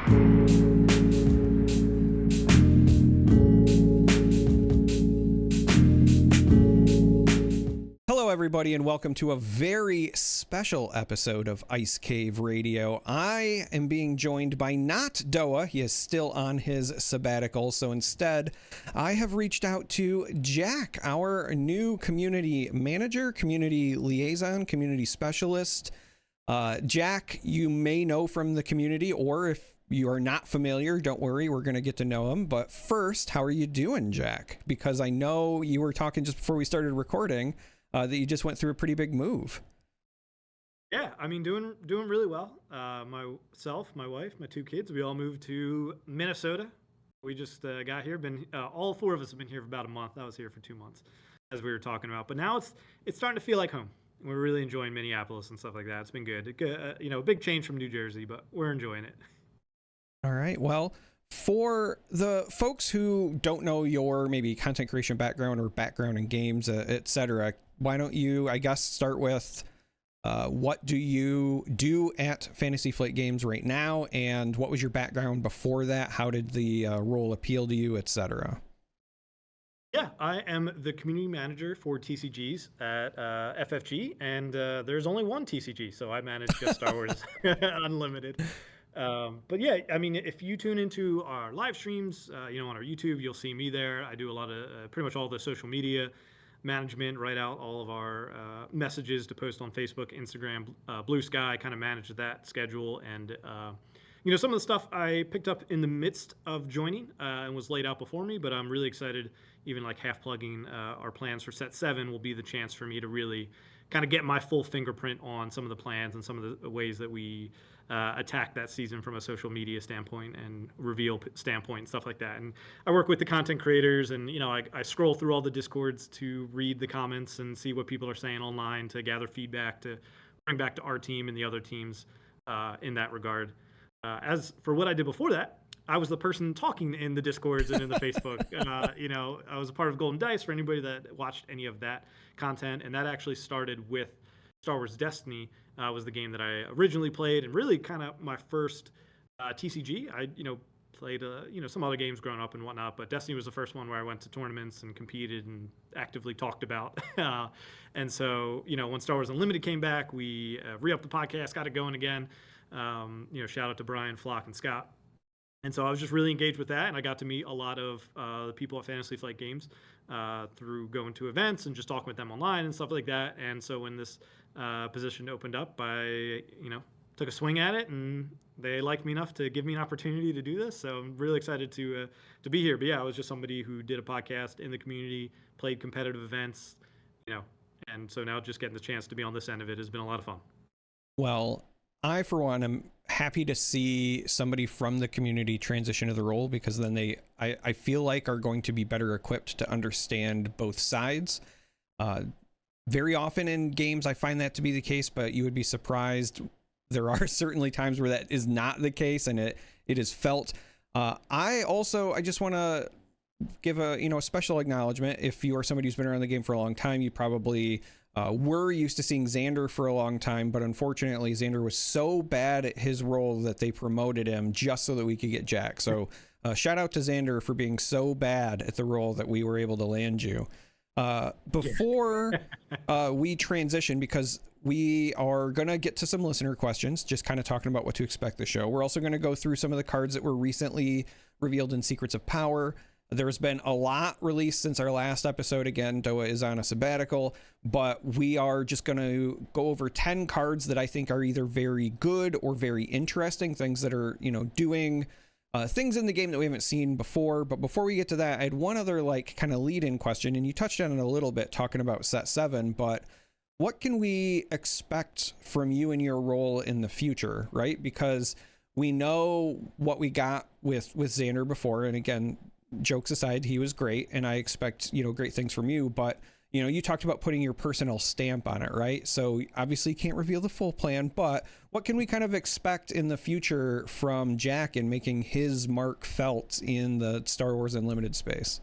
Hello, everybody, and welcome to a very special episode of Ice Cave Radio. I am being joined by not Doa. He is still on his sabbatical, so instead, I have reached out to Jack, our new community manager, community liaison, community specialist. Jack, you may know from the community, or if you are not familiar, don't worry, we're going to get to know him. But first, how are you doing, Jack? Because I know you were talking just before we started recording that you just went through a pretty big move. Yeah, I mean, doing really well. Myself, my wife, my two kids, we all moved to Minnesota. We just got here. All four of us have been here for about a month. I was here for 2 months, as we were talking about. But now it's starting to feel like home. We're really enjoying Minneapolis and stuff like that. It's been good. A big change from New Jersey, but we're enjoying it. All right. Well, for the folks who don't know your maybe content creation background or background in games, etc., why don't you, I guess, start with what do you do at Fantasy Flight Games right now, and what was your background before that? How did the role appeal to you, etc.? Yeah, I am the community manager for TCGs at FFG, and there's only one TCG, so I manage just Star Wars Unlimited. But yeah, I mean, if you tune into our live streams, on our YouTube, you'll see me there. I do a lot of pretty much all the social media management, write out all of our messages to post on Facebook, Instagram, Blue Sky, kind of manage that schedule. And, some of the stuff I picked up in the midst of joining and was laid out before me, but I'm really excited, even like half plugging our plans for set 7 will be the chance for me to really kind of get my full fingerprint on some of the plans and some of the ways that we attack that season from a social media standpoint and reveal standpoint and stuff like that. And I work with the content creators, and I scroll through all the Discords to read the comments and see what people are saying online to gather feedback to bring back to our team and the other teams in that regard. As for what I did before that, I was the person talking in the Discords and in the Facebook. I was a part of Golden Dice, for anybody that watched any of that content, and that actually started with Star Wars Destiny. Was the game that I originally played, and really kind of my first TCG. I played some other games growing up and whatnot, but Destiny was the first one where I went to tournaments and competed and actively talked about. And so when Star Wars Unlimited came back, we re-upped the podcast, got it going again. Shout out to Brian, Flock, and Scott. And so I was just really engaged with that, and I got to meet a lot of the people at Fantasy Flight Games through going to events and just talking with them online and stuff like that. And so when this position opened up, I took a swing at it, and they liked me enough to give me an opportunity to do this. So I'm really excited to be here. But yeah, I was just somebody who did a podcast in the community, played competitive events, and so now just getting the chance to be on this end of it has been a lot of fun. Well, I, for one, am happy to see somebody from the community transition to the role, because then I feel like are going to be better equipped to understand both sides. Very often in games, I find that to be the case, but you would be surprised. There are certainly times where that is not the case, and it is felt. I just want to give a special acknowledgement. If you are somebody who's been around the game for a long time, you probably were used to seeing Xander for a long time, but unfortunately Xander was so bad at his role that they promoted him just so that we could get Jack. So shout out to Xander for being so bad at the role that we were able to land you. Before we transition, because we are going to get to some listener questions, just kind of talking about what to expect the show. We're also going to go through some of the cards that were recently revealed in Secrets of Power. There's been a lot released since our last episode. Again, Doa is on a sabbatical, but we are just going to go over 10 cards that I think are either very good or very interesting, things that are, doing things in the game that we haven't seen before. But before we get to that, I had one other kind of lead-in question, and you touched on it a little bit talking about set 7, but what can we expect from you and your role in the future, right? Because we know what we got with Xander before, and again, jokes aside, he was great, and I expect great things from you, but you talked about putting your personal stamp on it, right? So obviously you can't reveal the full plan, but what can we kind of expect in the future from Jack in making his mark felt in the Star Wars Unlimited space?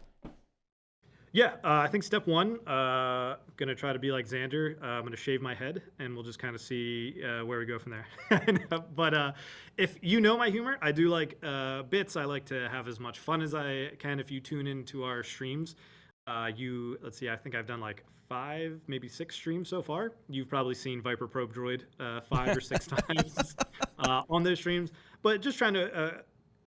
Yeah, I think step one, gonna try to be like Xander. I'm gonna shave my head, and we'll just kind of see where we go from there. But if you know my humor, I do like bits. I like to have as much fun as I can. If you tune into our streams, let's see, I think I've done like 5, maybe 6 streams so far. You've probably seen Viper Probe Droid 5 or 6 times on those streams. But just trying to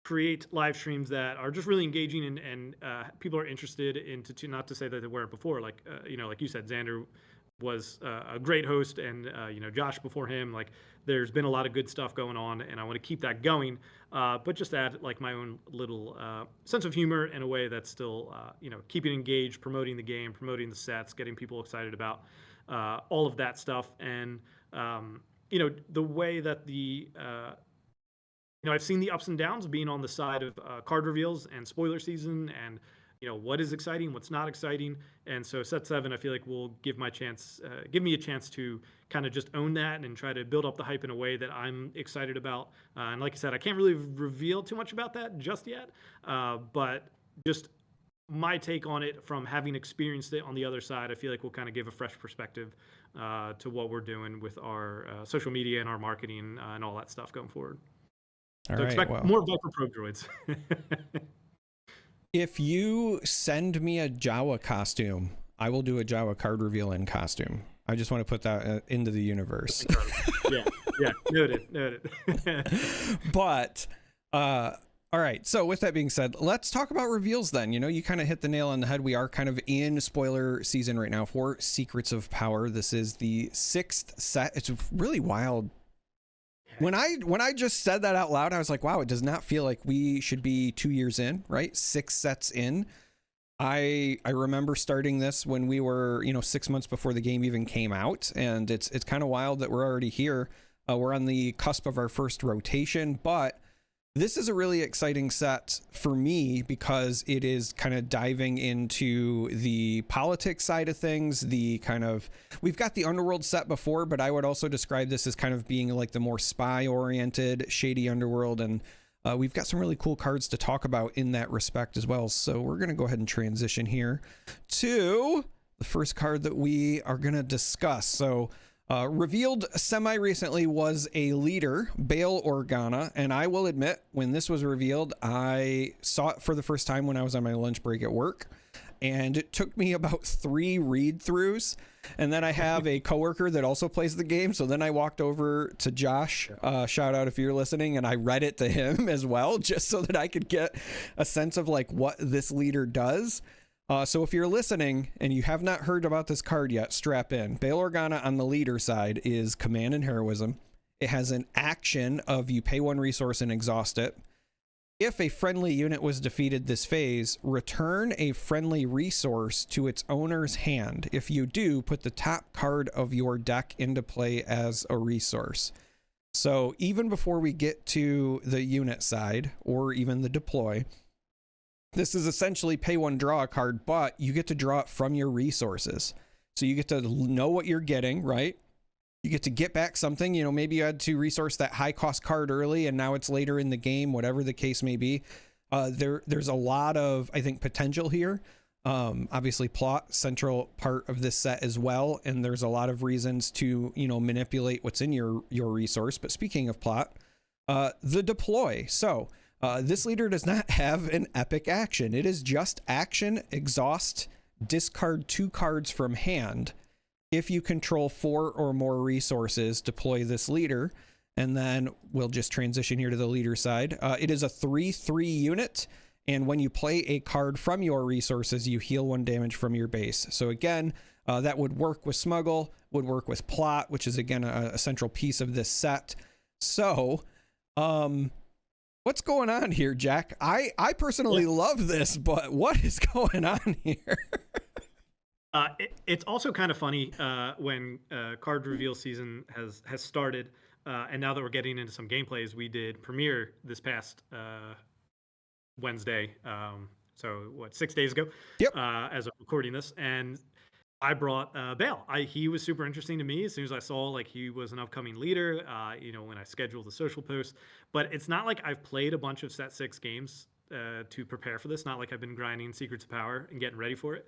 create live streams that are just really engaging and people are interested into not to say that they weren't before, like like you said, Xander was a great host, and Josh before him. Like, there's been a lot of good stuff going on, and I want to keep that going, but just add like my own little sense of humor in a way that's still keeping engaged, promoting the game, promoting the sets, getting people excited about all of that stuff. And the way that I've seen the ups and downs of being on the side of card reveals and spoiler season, and what is exciting, what's not exciting. And so set 7, I feel like will give me a chance to kind of just own that and try to build up the hype in a way that I'm excited about. And like I said, I can't really reveal too much about that just yet, but just my take on it from having experienced it on the other side, I feel like will kind of give a fresh perspective to what we're doing with our social media and our marketing and all that stuff going forward. All So right, expect well, more Viper Probe Droids. if you send me a Jawa costume, I will do a Jawa card reveal in costume. I just want to put that into the universe. yeah, noted. But all right, so with that being said, let's talk about reveals then. You kind of hit the nail on the head. We are kind of in spoiler season right now for Secrets of Power. This is the 6th set. It's really wild. When I just said that out loud, I was like, wow, it does not feel like we should be 2 years in, right? 6 sets in. I remember starting this when we were, 6 months before the game even came out, and it's kind of wild that we're already here. We're on the cusp of our first rotation, but this is a really exciting set for me because it is kind of diving into the politics side of things. We've got the Underworld set before, but I would also describe this as kind of being like the more spy oriented, shady Underworld. And we've got some really cool cards to talk about in that respect as well. So we're going to go ahead and transition here to the first card that we are going to discuss. So revealed semi-recently was a leader, Bail Organa, and I will admit, when this was revealed, I saw it for the first time when I was on my lunch break at work, and it took me about 3 read-throughs, and then I have a coworker that also plays the game, so then I walked over to Josh, shout out if you're listening, and I read it to him as well, just so that I could get a sense of like what this leader does. So if you're listening and you have not heard about this card yet, strap in. Bail Organa on the leader side is command and heroism. It has an action of you pay 1 resource and exhaust it. If a friendly unit was defeated this phase, return a friendly resource to its owner's hand. If you do, put the top card of your deck into play as a resource. So even before we get to the unit side or even the deploy, this is essentially pay 1, draw a card, but you get to draw it from your resources. So you get to know what you're getting, right? You get to get back something. Maybe you had to resource that high cost card early and now it's later in the game, whatever the case may be. There's a lot of, I think, potential here. Obviously plot central part of this set as well. And there's a lot of reasons to, manipulate what's in your resource. But speaking of plot, the deploy. So this leader does not have an epic action. It is just action, exhaust, discard 2 cards from hand. If you control 4 or more resources, deploy this leader. And then we'll just transition here to the leader side. It is a 3/3 unit. And when you play a card from your resources, you heal 1 damage from your base. So again, that would work with Smuggle, would work with Plot, which is again a central piece of this set. So, what's going on here, Jack? I personally love this, but what is going on here? It's also kind of funny when card reveal season has started, and now that we're getting into some gameplays, we did premiere this past Wednesday. So 6 days ago? Yep. As of recording this, and I brought Bail. He was super interesting to me as soon as I saw like he was an upcoming leader. When I scheduled the social post, but it's not like I've played a bunch of set 6 games to prepare for this. Not like I've been grinding Secrets of Power and getting ready for it.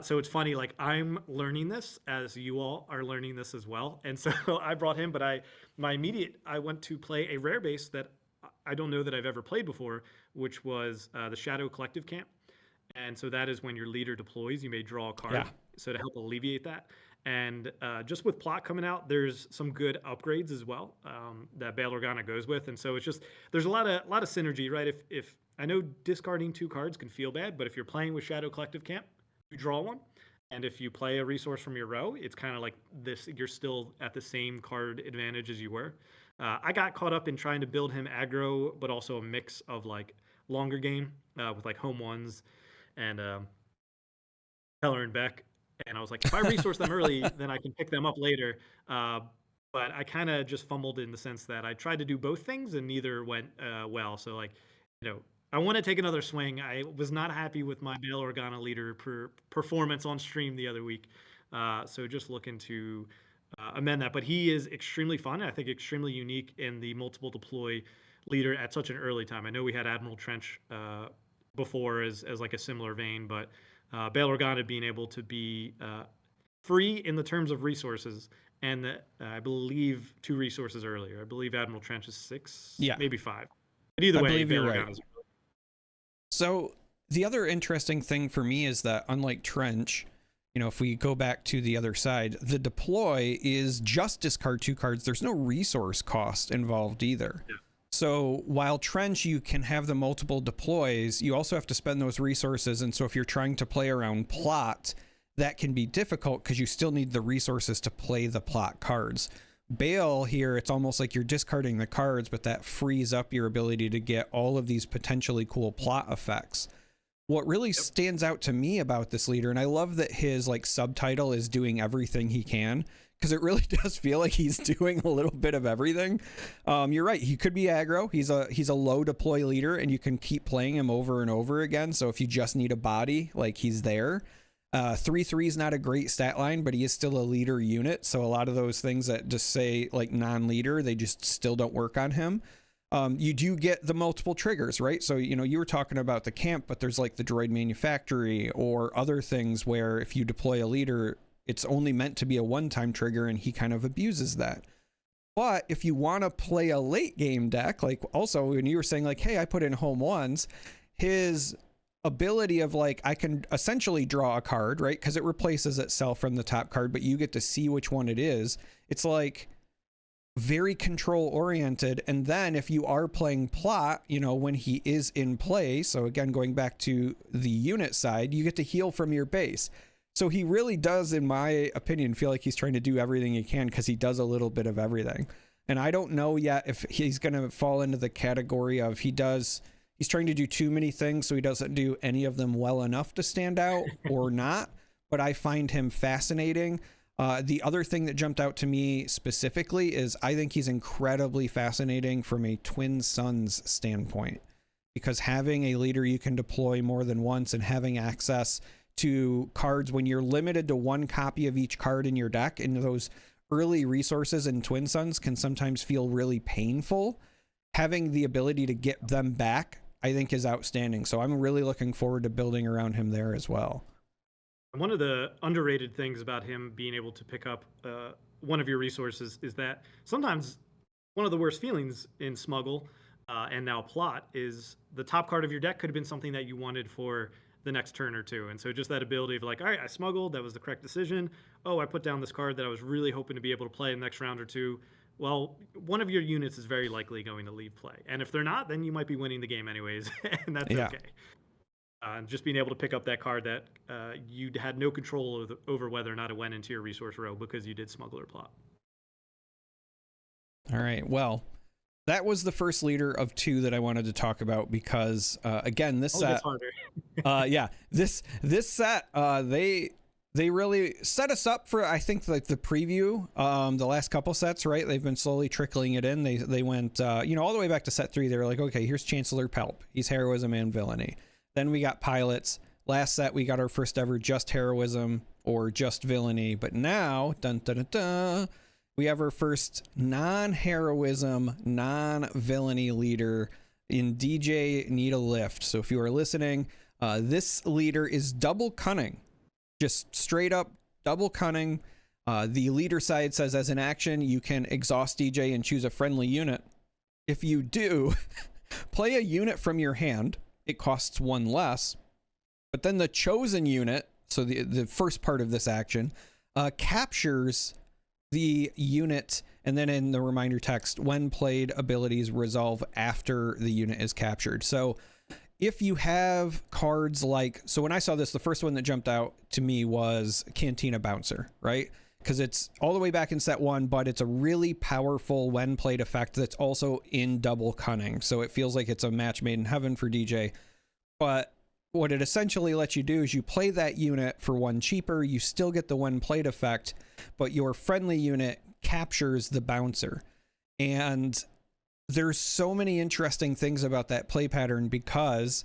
So it's funny, like I'm learning this as you all are learning this as well. And so I brought him, but I went to play a rare base that I don't know that I've ever played before, which was the Shadow Collective Camp. And so that is when your leader deploys, you may draw a card. Yeah. So to help alleviate that. And just with plot coming out, there's some good upgrades as well that Bail Organa goes with. And so it's just, there's a lot of synergy, right? If I know discarding 2 cards can feel bad, but if you're playing with Shadow Collective Camp, you draw 1. And if you play a resource from your row, it's kind of like this, you're still at the same card advantage as you were. I got caught up in trying to build him aggro, but also a mix of like longer game with like home ones and Heller and Beck. And I was like, if I resource them early, then I can pick them up later. But I kind of just fumbled in the sense that I tried to do both things and neither went well. So like, I want to take another swing. I was not happy with my Bail Organa leader performance on stream the other week. So just looking to amend that. But he is extremely fun. I think extremely unique in the multiple deploy leader at such an early time. I know we had Admiral Trench before as like a similar vein, but Bail Organa being able to be free in the terms of resources, and I believe 2 resources earlier. I believe Admiral Trench is 6, maybe 5. But either way, Bail Organa is. So the other interesting thing for me is that unlike Trench, if we go back to the other side, the deploy is just discard 2 cards. There's no resource cost involved either. Yeah. So while Trench, you can have the multiple deploys, you also have to spend those resources. And so if you're trying to play around plot, that can be difficult because you still need the resources to play the plot cards. Bail here, it's almost like you're discarding the cards, but that frees up your ability to get all of these potentially cool plot effects. What really stands out to me about this leader, and I love that his like subtitle is doing everything he can, because it really does feel like he's doing a little bit of everything. You're right. He could be aggro. He's a low deploy leader, and you can keep playing him over and over again. So if you just need a body, like he's there. 3/3 is not a great stat line, but he is still a leader unit. So a lot of those things that just say like non-leader, they just still don't work on him. You do get the multiple triggers, right? So, you were talking about the camp, but there's like the droid manufactory or other things where if you deploy a leader, it's only meant to be a one-time trigger, and he kind of abuses that. But if you want to play a late game deck, like also when you were saying like, hey, I put in home ones, his ability of like, I can essentially draw a card, right? Because it replaces itself from the top card, but you get to see which one it is. It's like very control oriented. And then if you are playing plot, when he is in play, so again, going back to the unit side, you get to heal from your base. So he really does, in my opinion, feel like he's trying to do everything he can because he does a little bit of everything. And I don't know yet if he's going to fall into the category of he's trying to do too many things, so he doesn't do any of them well enough to stand out or not. But I find him fascinating. The other thing that jumped out to me specifically is I think he's incredibly fascinating from a Twin Suns standpoint, because having a leader you can deploy more than once and having access to cards when you're limited to 1 copy of each card in your deck, and those early resources in Twin Suns can sometimes feel really painful. Having the ability to get them back, I think, is outstanding. So I'm really looking forward to building around him there as well. One of the underrated things about him being able to pick up one of your resources is that sometimes one of the worst feelings in Smuggle and now Plot is the top card of your deck could have been something that you wanted for the next turn or two. And so just that ability of like, all right, I smuggled, that was the correct decision. Oh, I put down this card that I was really hoping to be able to play in the next round or two. Well, one of your units is very likely going to leave play. And if they're not, then you might be winning the game anyways, and that's okay. Just being able to pick up that card that you had no control over whether or not it went into your resource row because you did smuggle or plot. All right, well, that was the first leader of 2 that I wanted to talk about because, again, this set, this set, they really set us up for, I think, like the preview, the last couple sets, right? They've been slowly trickling it in. They went, all the way back to set 3. They were like, okay, here's Chancellor Pelp. He's heroism and villainy. Then we got pilots. Last set, we got our first ever just heroism or just villainy. But now, we have our first non-heroism, non-villainy leader, in DJ Need a Lift. So if you are listening, this leader is double cunning, just straight up double cunning. The leader side says as an action, you can exhaust DJ and choose a friendly unit. If you do, play a unit from your hand. It costs one less, but then the chosen unit, so the first part of this action, captures the unit, and then in the reminder text, when played, abilities resolve after the unit is captured. So if you have cards like, so when I saw this, the first one that jumped out to me was Cantina Bouncer, right? Because it's all the way back in set 1, but it's a really powerful when played effect that's also in double cunning. So it feels like it's a match made in heaven for DJ. But what it essentially lets you do is you play that unit for one cheaper, you still get the when played effect, but your friendly unit captures the bouncer. And there's so many interesting things about that play pattern, because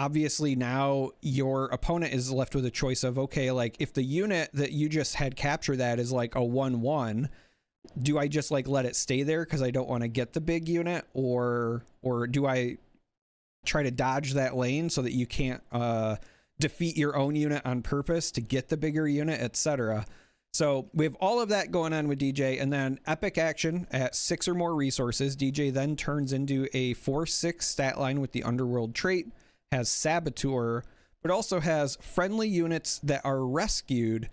obviously now your opponent is left with a choice of, okay, like if the unit that you just had capture that is like a 1/1, do I just like let it stay there because I don't want to get the big unit, or do I try to dodge that lane so that you can't defeat your own unit on purpose to get the bigger unit, etc. So we have all of that going on with DJ, and then epic action at 6 or more resources. DJ then turns into a 4/6 stat line with the underworld trait, has Saboteur, but also has friendly units that are rescued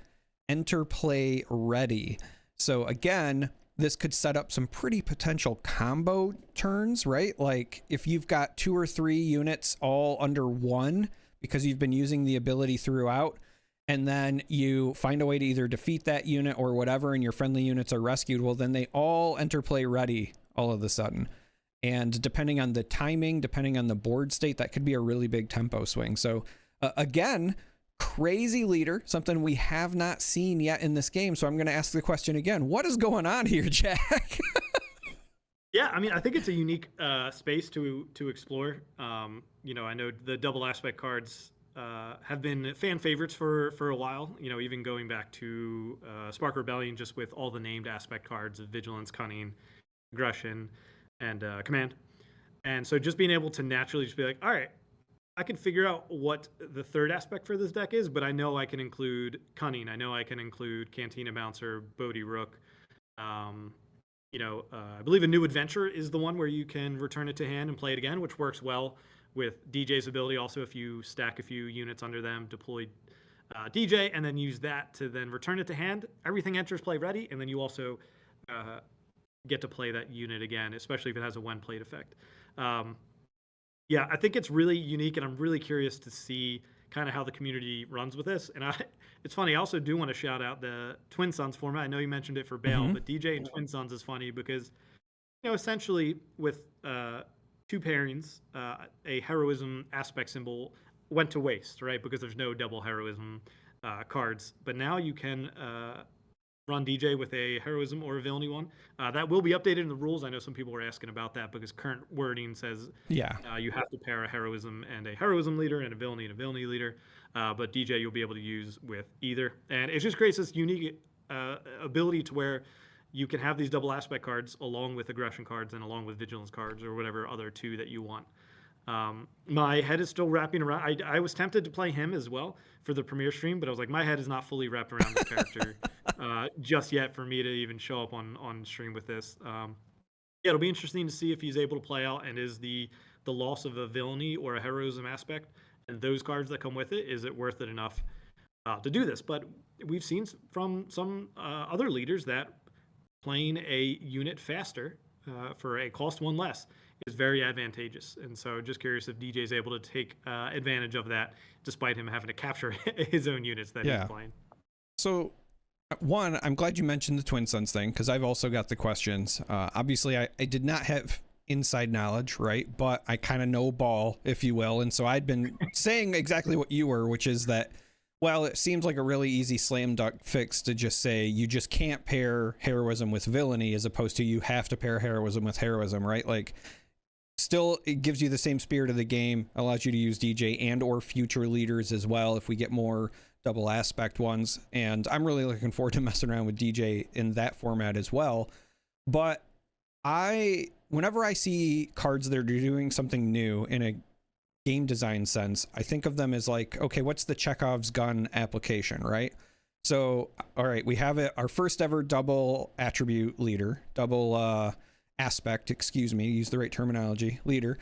enter play ready. So again, this could set up some pretty potential combo turns, right? Like if you've got 2 or 3 units all under 1 because you've been using the ability throughout, and then you find a way to either defeat that unit or whatever, and your friendly units are rescued, well, then they all enter play ready all of a sudden. And depending on the timing, depending on the board state, that could be a really big tempo swing. So again, crazy leader, something we have not seen yet in this game. So I'm going to ask the question again. What is going on here, Jack? Yeah, I mean, I think it's a unique space to explore. You know, I know the double aspect cards have been fan favorites for a while, you know, even going back to Spark Rebellion, just with all the named aspect cards of Vigilance, Cunning, Aggression, and Command. And so just being able to naturally just be like, all right, I can figure out what the third aspect for this deck is, but I know I can include Cunning. I know I can include Cantina Bouncer, Bodhi Rook. You know, I believe a New Adventure is the one where you can return it to hand and play it again, which works well with DJ's ability. Also, if you stack a few units under them, deploy DJ, and then use that to then return it to hand, everything enters play ready, and then you also get to play that unit again, especially if it has a when played effect. Yeah, I think it's really unique, and I'm really curious to see kind of how the community runs with this. And it's funny, I also do want to shout out the Twin Sons format. I know you mentioned it for Bale, but DJ and Twin Sons is funny because, you know, essentially with 2 pairings, a heroism aspect symbol went to waste, right? Because there's no double heroism cards. But now you can run DJ with a heroism or a villainy one. That will be updated in the rules. I know some people were asking about that because current wording says you have to pair a heroism and a heroism leader and a villainy leader. But DJ you'll be able to use with either. And it just creates this unique ability to where you can have these double aspect cards along with aggression cards and along with vigilance cards or whatever other 2 that you want. My head is still wrapping around. I was tempted to play him as well for the premiere stream, but I was like, my head is not fully wrapped around this character just yet for me to even show up on stream with this. Yeah, it'll be interesting to see if he's able to play out, and is the loss of a villainy or a heroism aspect and those cards that come with it, is it worth it enough to do this? But we've seen from some other leaders that playing a unit faster for a cost 1 less is very advantageous. And so just curious if DJ is able to take advantage of that, despite him having to capture his own units that he's playing. So one, I'm glad you mentioned the Twin Sons thing, because I've also got the questions. Obviously, I did not have inside knowledge, right? But I kind of know ball, if you will. And so I'd been saying exactly what you were, which is that, well, it seems like a really easy slam dunk fix to just say you just can't pair heroism with villainy, as opposed to you have to pair heroism with heroism, right? Like, still, it gives you the same spirit of the game, allows you to use DJ and or future leaders as well if we get more double aspect ones. And I'm really looking forward to messing around with DJ in that format as well. But I whenever I see cards that are doing something new in a game design sense, I think of them as like, okay, what's the Chekhov's gun application, right? So, all right, we have it, our first ever double attribute leader, double aspect, excuse me, use the right terminology, leader.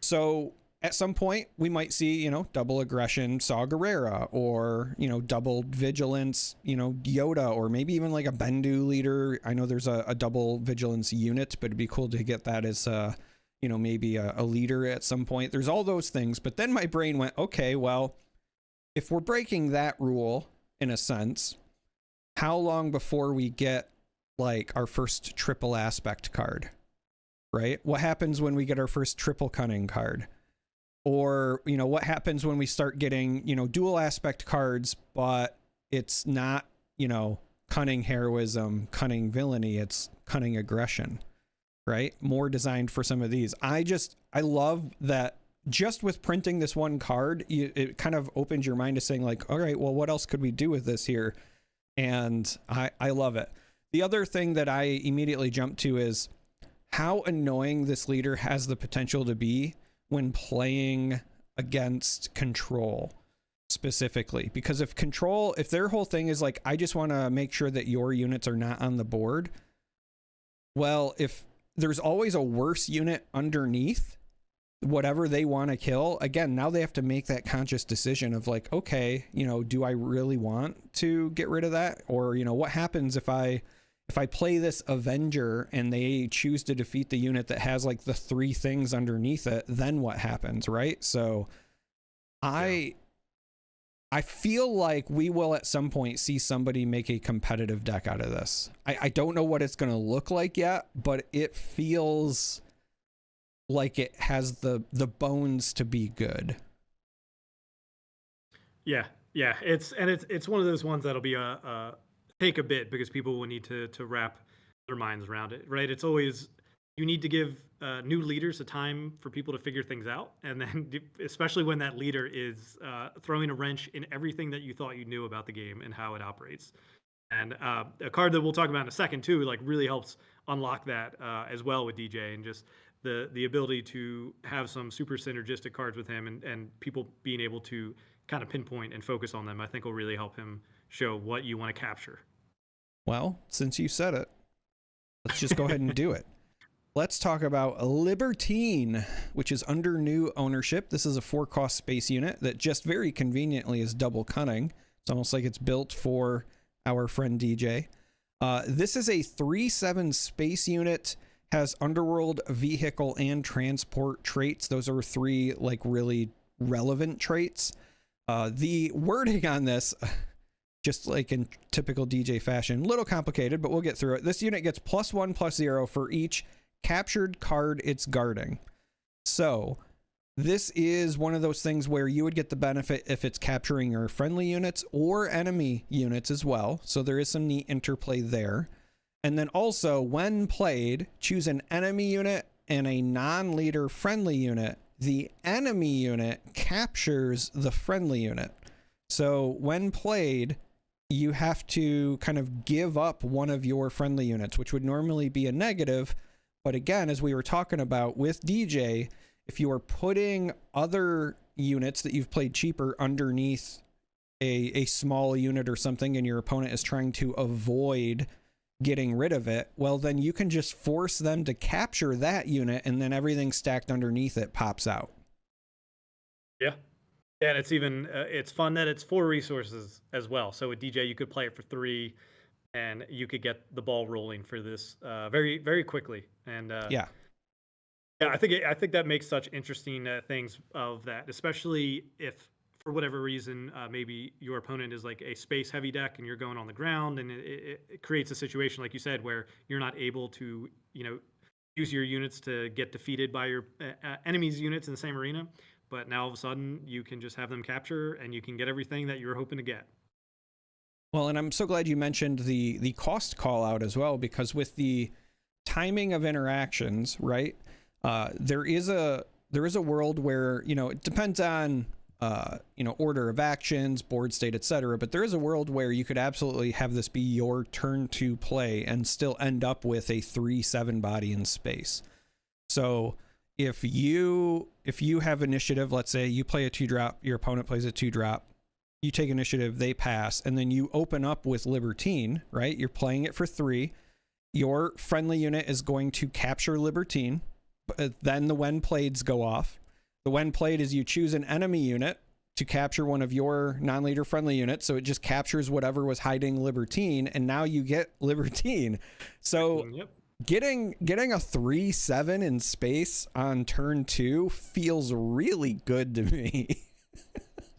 So at some point we might see, you know, double aggression Saw Gerrera, or, you know, double vigilance, you know, Yoda, or maybe even like a Bendu leader. I know there's a double vigilance unit, but it'd be cool to get that as you know, maybe a leader at some point. There's all those things. But then my brain went, okay, well, if we're breaking that rule in a sense, how long before we get like our first triple aspect card, right? What happens when we get our first triple cunning card? Or, you know, what happens when we start getting, you know, dual aspect cards, but it's not, you know, cunning heroism, cunning villainy, it's cunning aggression, right? More designed for some of these. I love that just with printing this one card, it kind of opens your mind to saying like, all right, well, what else could we do with this here? And I love it. The other thing that I immediately jumped to is how annoying this leader has the potential to be when playing against control specifically. Because if their whole thing is like, I just want to make sure that your units are not on the board, well, if there's always a worse unit underneath whatever they want to kill, again, now they have to make that conscious decision of like, okay, you know, do I really want to get rid of that? Or, you know, what happens if I play this Avenger and they choose to defeat the unit that has like the 3 things underneath it, then what happens, right? So I feel like we will at some point see somebody make a competitive deck out of this. I don't know what it's going to look like yet, but it feels like it has the bones to be good. Yeah. It's one of those ones that'll be take a bit, because people will need to wrap their minds around it, right? It's always, you need to give new leaders a time for people to figure things out, and then especially when that leader is throwing a wrench in everything that you thought you knew about the game and how it operates. And a card that we'll talk about in a second too, like really helps unlock that as well with DJ, and just the ability to have some super synergistic cards with him, and people being able to kind of pinpoint and focus on them, I think will really help him show what you want to capture. Well, since you said it, let's just go ahead and do it. Let's talk about Libertine, which is under new ownership. This is a 4-cost space unit that just very conveniently is double cunning. It's almost like it's built for our friend DJ. This is a 3/7 space unit, has underworld, vehicle, and transport traits. Those are 3 like really relevant traits. The wording on this, just like in typical DJ fashion, a little complicated, but we'll get through it. This unit gets +1/+0 for each captured card it's guarding. So this is one of those things where you would get the benefit if it's capturing your friendly units or enemy units as well. So there is some neat interplay there. And then also, when played, choose an enemy unit and a non-leader friendly unit. The enemy unit captures the friendly unit. So when played, you have to kind of give up one of your friendly units, which would normally be a negative. But again, as we were talking about with DJ, if you are putting other units that you've played cheaper underneath a small unit or something, and your opponent is trying to avoid getting rid of it, well, then you can just force them to capture that unit, and then everything stacked underneath it pops out. Yeah. And it's even, it's fun that it's 4 resources as well. So with DJ, you could play it for 3, and you could get the ball rolling for this very, very quickly. And yeah, I think that makes such interesting things of that, especially if for whatever reason, maybe your opponent is like a space heavy deck and you're going on the ground, and it creates a situation, like you said, where you're not able to, use your units to get defeated by your enemy's units in the same arena. But now all of a sudden you can just have them capture, and you can get everything that you were hoping to get. Well, and I'm so glad you mentioned the cost call out as well, because with the timing of interactions, right? There is a world where, it depends on order of actions, board state, etc. But there is a world where you could absolutely have this be your turn to play and still end up with a 3/7 body in space. So if you have initiative, let's say you play a 2-drop, your opponent plays a 2-drop, you take initiative, they pass, and then you open up with Libertine, right? You're playing it for 3. Your friendly unit is going to capture Libertine, but then the when playeds go off. The when played is you choose an enemy unit to capture one of your non-leader friendly units, so it just captures whatever was hiding Libertine, and now you get Libertine. So Yep. getting a 3/7 in space on turn 2 feels really good to me.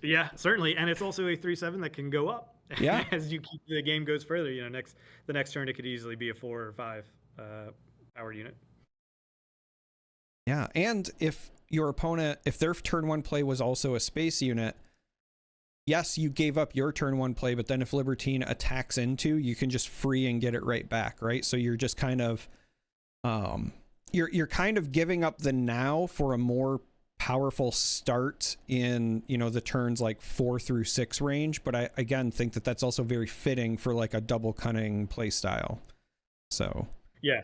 Yeah, certainly, and it's also a 3/7 that can go up. Yeah. As the game goes further, the next turn it could easily be a 4 or 5 powered unit. Yeah, and if your opponent, if their turn 1 play was also a space unit, yes, you gave up your turn 1 play, but then if Libertine attacks into, you can just free and get it right back, right? So you're just kind of you're kind of giving up the now for a more powerful start in the turns like 4 through 6 range, but I again think that that's also very fitting for like a double cunning play style. So yeah,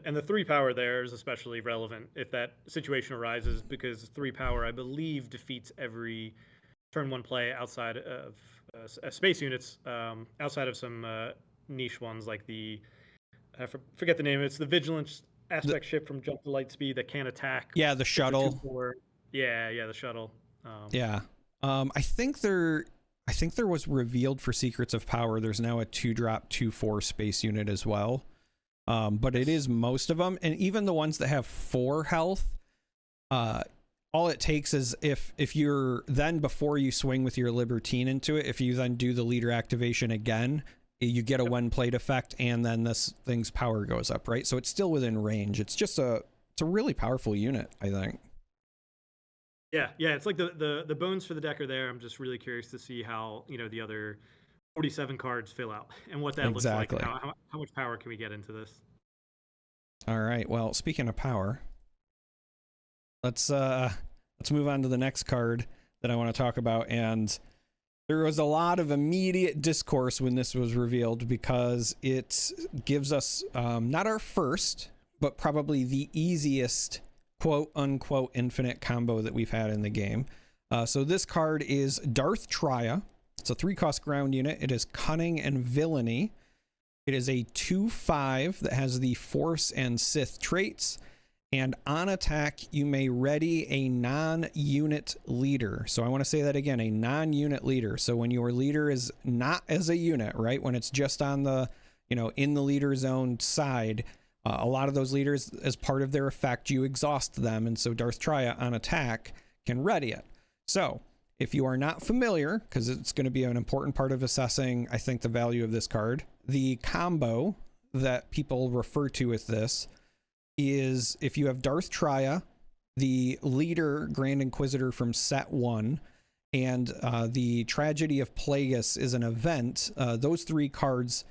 and the 3 power there is especially relevant if that situation arises, because 3 power, I believe, defeats every turn 1 play outside of space units, outside of some niche ones like I forget the name. It's the Vigilance aspect ship from Jump to Light Speed that can't attack. Yeah, the shuttle. Yeah, the shuttle. I think there was revealed for Secrets of Power, there's now a 2-drop 2/4 space unit as well. But it is most of them, and even the ones that have 4 health, all it takes is if you're then, before you swing with your Libertine into it, if you then do the leader activation again, you get a when played effect, and then this thing's power goes up, right? So it's still within range. It's just it's a really powerful unit, I think. Yeah, it's like the bones for the deck are there. I'm just really curious to see how the other 47 cards fill out and what that looks like. And how much power can we get into this? All right. Well, speaking of power, let's move on to the next card that I want to talk about. And there was a lot of immediate discourse when this was revealed, because it gives us not our first, but probably the easiest quote unquote infinite combo that we've had in the game. So this card is Darick CHARM3R. It's a 3-cost ground unit. It is Cunning and Villainy. It is a 2/5 that has the Force and Sith traits. And on attack, you may ready a non-unit leader. So I want to say that again, a non-unit leader. So when your leader is not as a unit, right? When it's just on the, in the leader zone side, a lot of those leaders, as part of their effect, you exhaust them. And so Darick CHARM3R on attack can ready it. So if you are not familiar, because it's going to be an important part of assessing, I think, the value of this card, the combo that people refer to with this is if you have Darick CHARM3R, the leader Grand Inquisitor from set 1, and the Tragedy of Plagueis is an event, those 3 cards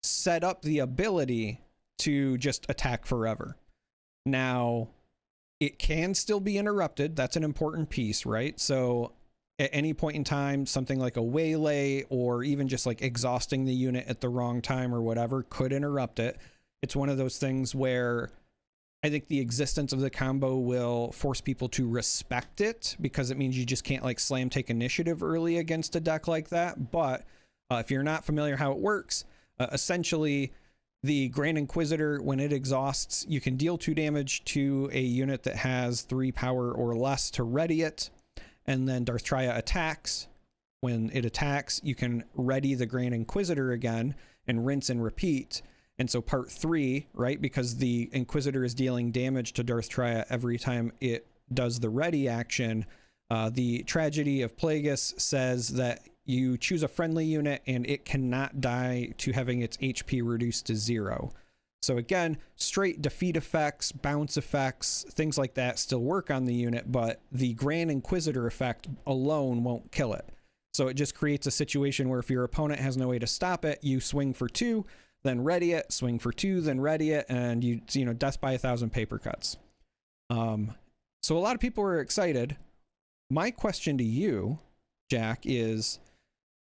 set up the ability to just attack forever. Now, it can still be interrupted. That's an important piece, right? So at any point in time, something like a waylay or even just like exhausting the unit at the wrong time or whatever could interrupt it. It's one of those things where I think the existence of the combo will force people to respect it, because it means you just can't like slam take initiative early against a deck like that. But if you're not familiar how it works, essentially the Grand Inquisitor, when it exhausts, you can deal 2 damage to a unit that has 3 power or less to ready it. And then Darick CHARM3R attacks. When it attacks, you can ready the Grand Inquisitor again and rinse and repeat. And so part 3, right, because the Inquisitor is dealing damage to Darick CHARM3R every time it does the ready action, the Tragedy of Plagueis says that you choose a friendly unit and it cannot die to having its HP reduced to 0. So again, straight defeat effects, bounce effects, things like that still work on the unit, but the Grand Inquisitor effect alone won't kill it. So it just creates a situation where if your opponent has no way to stop it, you swing for 2, then ready it, swing for 2, then ready it, and you death by 1,000 paper cuts. So a lot of people were excited. my question to you, Jack, is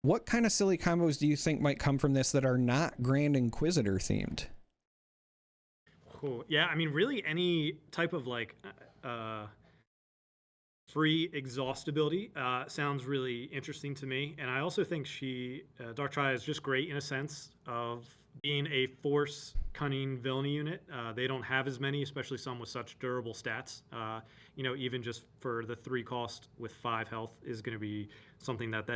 what kind of silly combos do you think might come from this that are not Grand Inquisitor themed? Cool. Yeah, I mean, really any type of like free exhaustibility sounds really interesting to me. And I also think Darkrai is just great in a sense of being a force cunning villainy unit. They don't have as many, especially some with such durable stats. Even just for the 3 cost with 5 health is going to be something that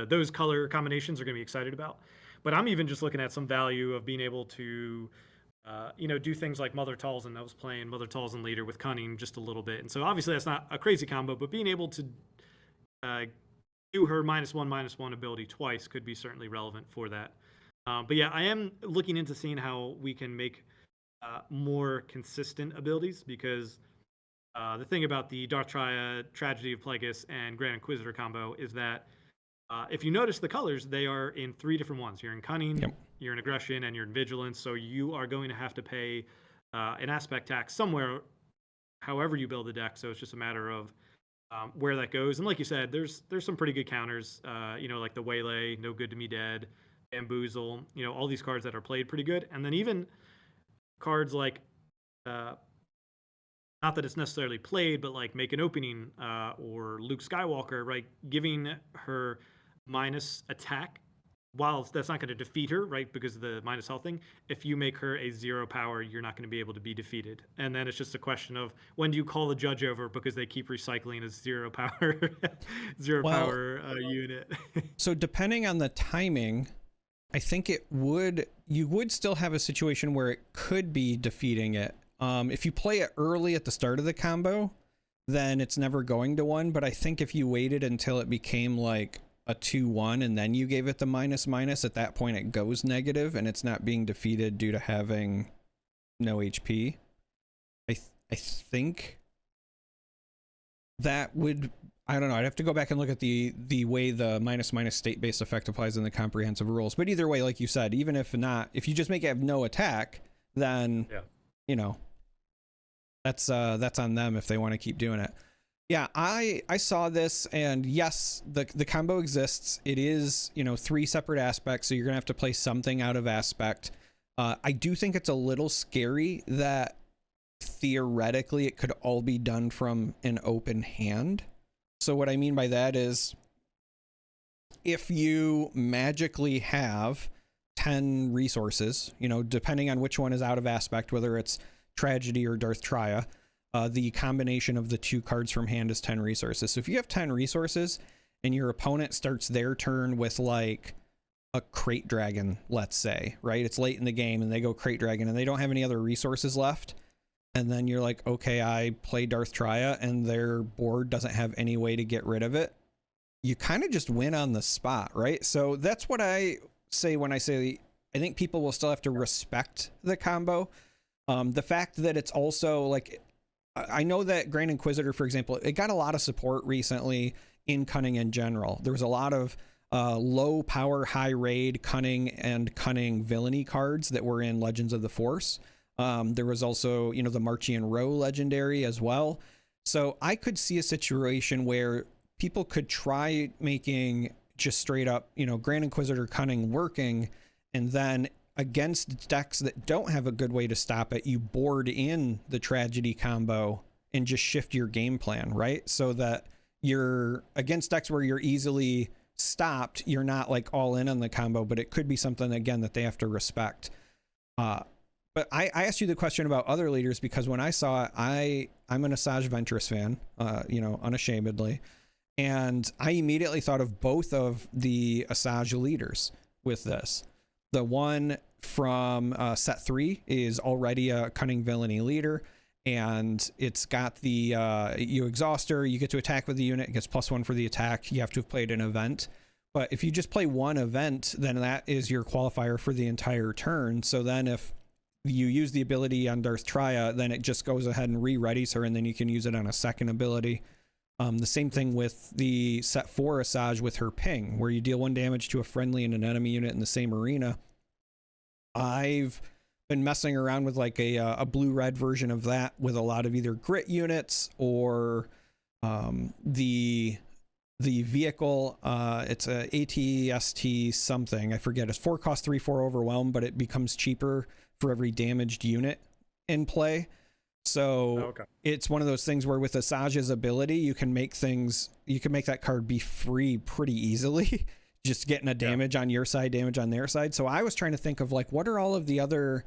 those color combinations are going to be excited about. But I'm even just looking at some value of being able to do things like Mother Talzin. I was playing Mother Talzin leader with Cunning just a little bit. And so obviously that's not a crazy combo, but being able to do her -1/-1 ability twice could be certainly relevant for that. But yeah, I am looking into seeing how we can make more consistent abilities, because the thing about the Dark Triad, Tragedy of Plagueis, and Grand Inquisitor combo is that if you notice the colors, they are in 3 different ones. You're in Cunning, Yep. you're in Aggression, and you're in Vigilance. So you are going to have to pay an aspect tax somewhere, however you build the deck. So it's just a matter of where that goes. And like you said, there's some pretty good counters, like the Waylay, No Good to Me Dead, Bamboozle, all these cards that are played pretty good. And then even cards like, not that it's necessarily played, but like Make an Opening or Luke Skywalker, right? Giving her minus attack, while that's not going to defeat her, right? Because of the minus health thing. If you make her a 0 power, you're not going to be able to be defeated. And then it's just a question of when do you call the judge over, because they keep recycling a 0 power, power unit. So depending on the timing, I think you would still have a situation where it could be defeating it. If you play it early at the start of the combo, then it's never going to 1. But I think if you waited until it became like a 2/1 and then you gave it the -/, at that point it goes negative and it's not being defeated due to having no HP. I think that would, I don't know, I'd have to go back and look at the way the -/ state-based effect applies in the comprehensive rules. But either way, like you said, even if not, if you just make it have no attack, then that's on them if they want to keep doing it. Yeah, I saw this, and yes, the combo exists. It is, 3 separate aspects, so you're gonna have to play something out of aspect. I do think it's a little scary that theoretically it could all be done from an open hand. So what I mean by that is, if you magically have 10 resources, depending on which one is out of aspect, whether it's Tragedy or Darth Triad, the combination of the 2 cards from hand is 10 resources. So if you have 10 resources and your opponent starts their turn with like a Crate Dragon, let's say, right? It's late in the game and they go Crate Dragon and they don't have any other resources left. And then you're like, okay, I play Darth Triad and their board doesn't have any way to get rid of it. You kind of just win on the spot, right? So that's what I say when I say I think people will still have to respect the combo. The fact that it's also like, I know that Grand Inquisitor, for example, it got a lot of support recently in Cunning in general. There was a lot of low power, high raid, Cunning and Cunning villainy cards that were in Legends of the Force. There was also, the Marchian Row legendary as well. So I could see a situation where people could try making just straight up, Grand Inquisitor Cunning working, and then against decks that don't have a good way to stop it, you board in the Tragedy combo and just shift your game plan, right? So that you're against decks where you're easily stopped, you're not like all in on the combo, but it could be something, again, that they have to respect. But I asked you the question about other leaders because when I saw it, I'm an Asajj Ventress fan, unashamedly. And I immediately thought of both of the Asajj leaders with this. The one from set 3 is already a Cunning villainy leader, and it's got the you exhaust her, you get to attack with the unit, it gets +1 for the attack. You have to have played an event, but if you just play one event, then that is your qualifier for the entire turn. So then if you use the ability on Darth Triad, then it just goes ahead and re-readies her, and then you can use it on a second ability. The same thing with the set 4 Asajj with her ping, where you deal 1 damage to a friendly and an enemy unit in the same arena. I've been messing around with like a blue-red version of that with a lot of either grit units or the the vehicle, it's a ATST something, I forget. It's 4 cost 3/4 overwhelm, but it becomes cheaper for every damaged unit in play. So it's one of those things where with Asajj's ability, you can make that card be free pretty easily. Just getting a damage on your side, damage on their side. So I was trying to think of like, what are all of the other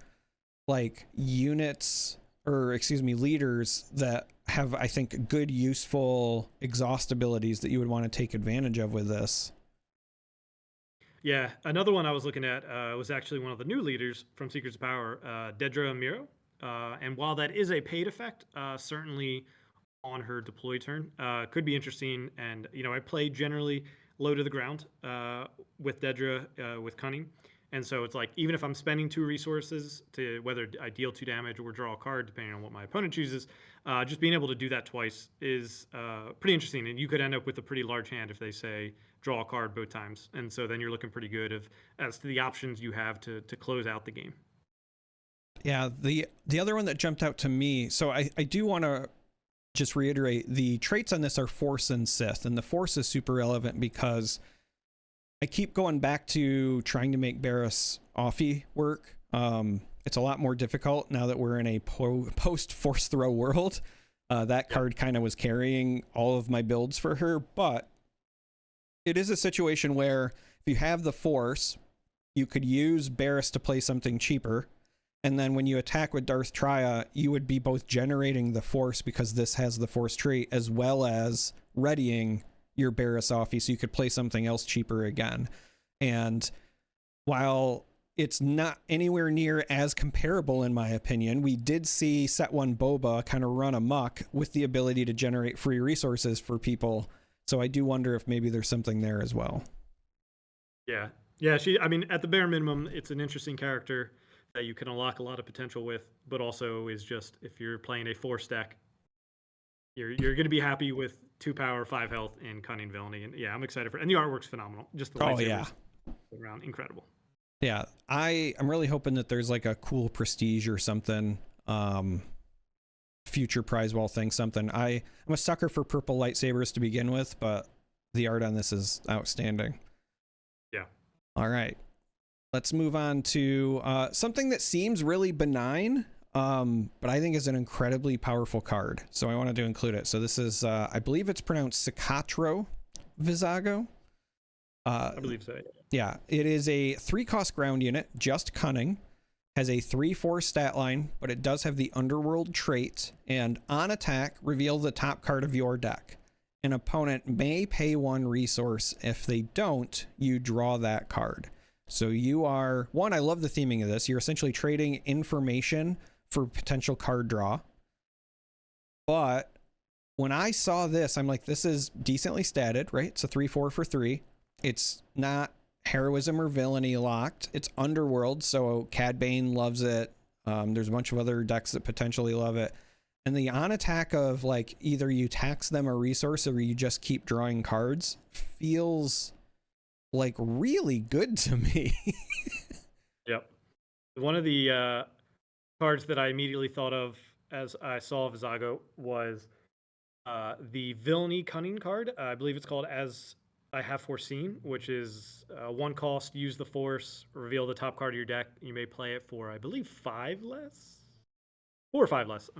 like units, or excuse me, leaders that have, I think, good, useful exhaust abilities that you would want to take advantage of with this. Yeah, another one I was looking at was actually one of the new leaders from Secrets of Power, Dedra Miro. And while that is a paid effect, certainly on her deploy turn, could be interesting. And, you know, I play generally low to the ground with Dedra with Cunning. And so it's like, even if I'm spending 2 resources to whether I deal 2 damage or draw a card, depending on what my opponent chooses, just being able to do that twice is pretty interesting. And you could end up with a pretty large hand if they say draw a card both times. And so then you're looking pretty good as to the options you have to close out the game. Yeah, the other one that jumped out to me, so I do want to just reiterate, the traits on this are Force and Sith, and the Force is super relevant because I keep going back to trying to make Barriss Offie work. It's a lot more difficult now that we're in a post Force Throw world. That card kind of was carrying all of my builds for her, but it is a situation where if you have the Force, you could use Barriss to play something cheaper. And then when you attack with Darth Traya, you would be both generating the Force because this has the Force trait, as well as readying your Barriss Offie so you could play something else cheaper again. And while it's not anywhere near as comparable, in my opinion, we did see Set 1 Boba kind of run amok with the ability to generate free resources for people. So I do wonder if maybe there's something there as well. Yeah. I mean, at the bare minimum, it's an interesting character that you can unlock a lot of potential with, but also is just, if you're playing a Force deck, you're going to be happy with 2 power, 5 health, and Cunning Villainy. And yeah, I'm excited for it. And the artwork's phenomenal. Just the lightsabers around, incredible. Yeah, I'm really hoping that there's like a cool prestige or something, future prize wall thing, something. I'm a sucker for purple lightsabers to begin with, but the art on this is outstanding. Yeah. All right, let's move on to something that seems really benign, but I think is an incredibly powerful card. So I wanted to include it. So this is, I believe it's pronounced Cicatro Vizago. I believe so. Yeah, it is a 3-cost ground unit, just Cunning, has a 3/4 stat line, but it does have the Underworld trait, and on attack, reveal the top card of your deck. An opponent may pay 1 resource. If they don't, you draw that card. So you are, I love the theming of this. You're essentially trading information for potential card draw. But when I saw this, I'm like, this is decently statted, right? It's a 3/4 for 3. It's not heroism or villainy locked. It's Underworld, so Cad Bane loves it. There's a bunch of other decks that potentially love it. And the on attack of like either you tax them a resource or you just keep drawing cards feels like really good to me. Yep. One of the cards that I immediately thought of as I saw Vizago was the Villainy Cunning card. I believe it's called As I Have Foreseen, which is 1 cost, use the Force, reveal the top card of your deck. You may play it for, I believe, 5 less? 4 or 5 less.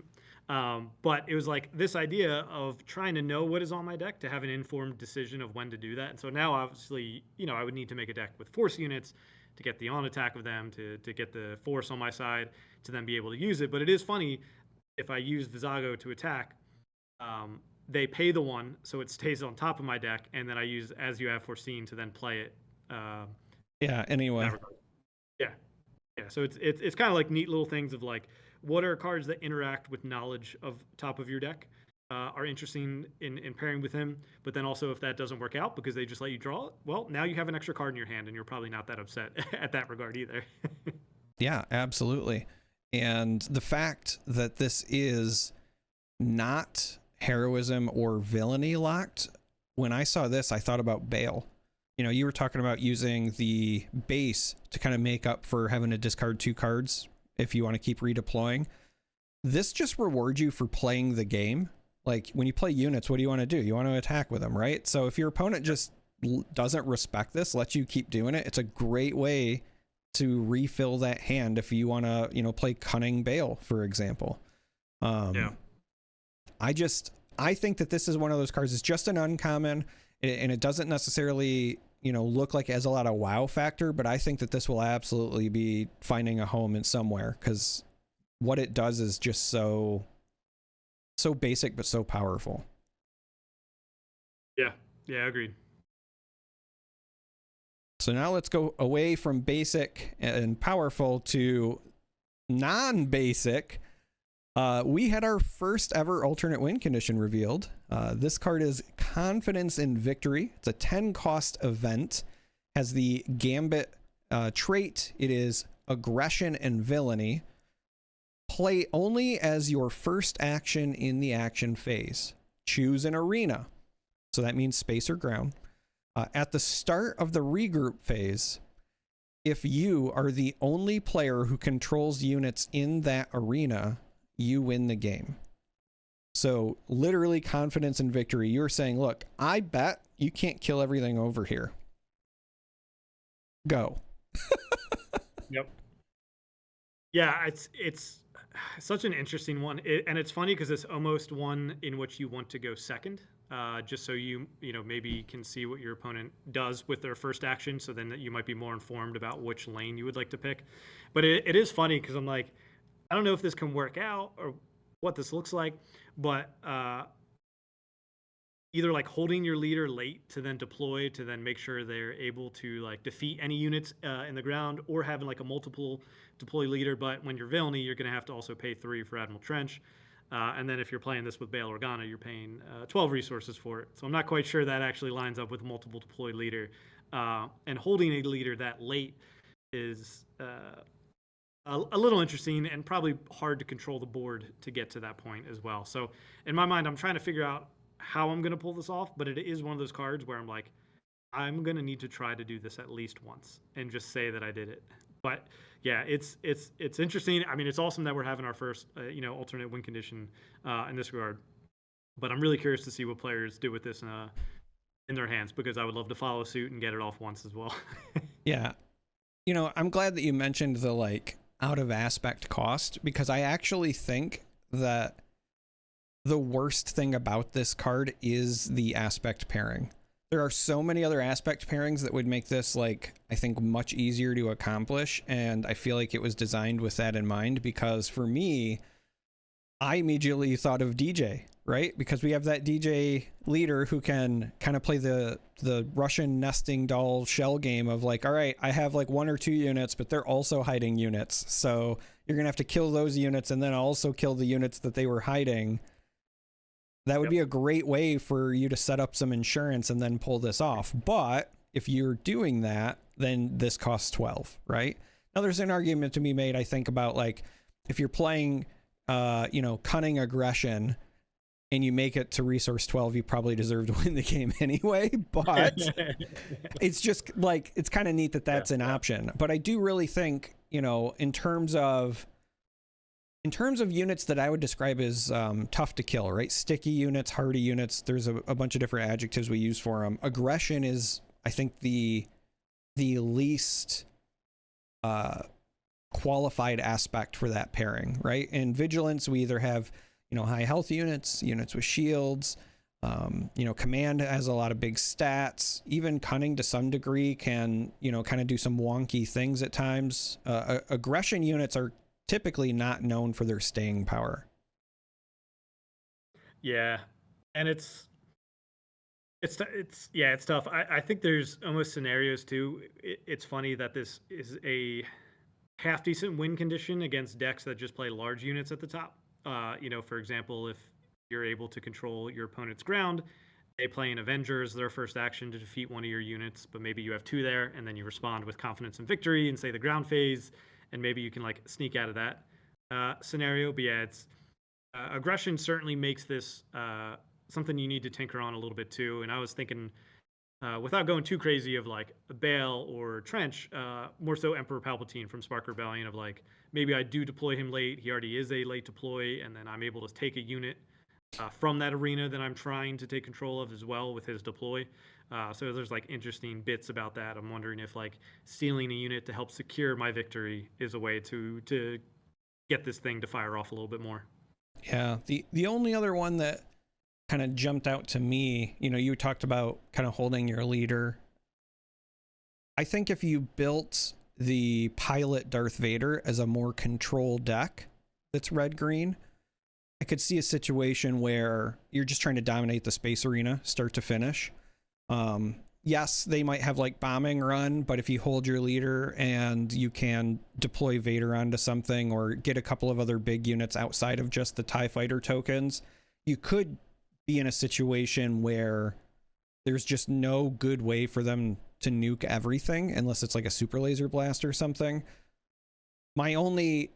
But it was like this idea of trying to know what is on my deck to have an informed decision of when to do that. And so now, obviously, you know, I would need to make a deck with Force units to get the on attack of them, to get the Force on my side, to then be able to use it. But it is funny, if I use Vizago to attack, they pay the 1, so it stays on top of my deck, and then I use As You Have Foreseen to then play it. Anyway. Yeah. So it's kind of like neat little things of like, what are cards that interact with knowledge of top of your deck are interesting in pairing with him, but then also if that doesn't work out because they just let you draw it, well, now you have an extra card in your hand, and you're probably not that upset at that regard either. Yeah, absolutely. And the fact that this is not heroism or villainy locked, when I saw this, I thought about Bale. You know, you were talking about using the base to kind of make up for having to discard 2 cards if you want to keep redeploying. This just rewards you for playing the game. Like when you play units, what do you want to do? You want to attack with them, right? So if your opponent just doesn't respect this, lets you keep doing it, it's a great way to refill that hand if you want to, you know, play Cunning Bale, for example. Yeah. I think that this is one of those cards. It's just an uncommon, and it doesn't necessarily, you know, look like it has a lot of wow factor, but I think that this will absolutely be finding a home in somewhere, because what it does is just so basic but so powerful. Yeah, agreed. So now let's go away from basic and powerful to non-basic. We had our first ever alternate win condition revealed. This card is Confidence in Victory. It's a 10 cost event, has the Gambit trait. It is Aggression and Villainy. Play only as your first action in the action phase. Choose an arena. So that means space or ground. At the start of the regroup phase, if you are the only player who controls units in that arena, you win the game. So literally Confidence in Victory. You're saying, look, I bet you can't kill everything over here. Go. Yep. Yeah, it's such an interesting one, and it's funny because it's almost one in which you want to go second, just so you know, maybe can see what your opponent does with their first action, so then that you might be more informed about which lane you would like to pick. But it is funny because I'm like, I don't know if this can work out or what this looks like, but either like holding your leader late to then deploy to then make sure they're able to like defeat any units in the ground, or having like a multiple deploy leader, but when you're villainy, you're going to have to also pay 3 for Admiral Trench. And then if you're playing this with Bail Organa, you're paying 12 resources for it. So I'm not quite sure that actually lines up with multiple deploy leader. And holding a leader that late is a little interesting, and probably hard to control the board to get to that point as well. So in my mind, I'm trying to figure out how I'm going to pull this off, but it is one of those cards where I'm like, I'm going to need to try to do this at least once and just say that I did it. But yeah, it's interesting. I mean, it's awesome that we're having our first, alternate win condition in this regard. But I'm really curious to see what players do with this in their hands, because I would love to follow suit and get it off once as well. Yeah. You know, I'm glad that you mentioned the like out of aspect cost, because I actually think that the worst thing about this card is the aspect pairing. There are so many other aspect pairings that would make this, like, I think much easier to accomplish, and I feel like it was designed with that in mind, because for me, I immediately thought of DJ, right? Because we have that DJ leader who can kind of play the Russian nesting doll shell game of like, all right, I have like 1 or 2 units, but they're also hiding units. So you're going to have to kill those units and then also kill the units that they were hiding. That would be a great way for you to set up some insurance and then pull this off. But if you're doing that, then this costs 12, right? Now there's an argument to be made, I think, about like, if you're playing, Cunning Aggression and you make it to resource 12, you probably deserve to win the game anyway. But it's just like, it's kind of neat that that's an option. But I do really think, in terms of units that I would describe as tough to kill, right? Sticky units, hardy units, there's a bunch of different adjectives we use for them. Aggression is, I think, the least qualified aspect for that pairing, right? In Vigilance, we either have, high health units with shields, Command has a lot of big stats. Even Cunning to some degree can, kind of do some wonky things at times. Aggression units are typically not known for their staying power. Yeah, and it's tough. I think there's almost scenarios too. It's funny that this is a half decent win condition against decks that just play large units at the top. For example, if you're able to control your opponent's ground, they play an Avenger as their first action to defeat one of your units, but maybe you have 2 there, and then you respond with Confidence in Victory and say the ground phase, and maybe you can like sneak out of that scenario. But yeah, it's aggression certainly makes this something you need to tinker on a little bit too. And I was thinking, without going too crazy, of like Bale or Trench, more so Emperor Palpatine from Spark Rebellion, of like, maybe I do deploy him late, he already is a late deploy, and then I'm able to take a unit from that arena that I'm trying to take control of as well with his deploy. So there's like interesting bits about that. I'm wondering if like stealing a unit to help secure my victory is a way to get this thing to fire off a little bit more. Yeah, the only other one that kind of jumped out to me, you know, you talked about kind of holding your leader. I think if you built the pilot Darth Vader as a more control deck that's red-green, I could see a situation where you're just trying to dominate the space arena, start to finish. Yes, they might have like bombing run, but if you hold your leader and you can deploy Vader onto something or get a couple of other big units outside of just the TIE fighter tokens, you could be in a situation where there's just no good way for them to nuke everything unless it's like a super laser blast or something. My only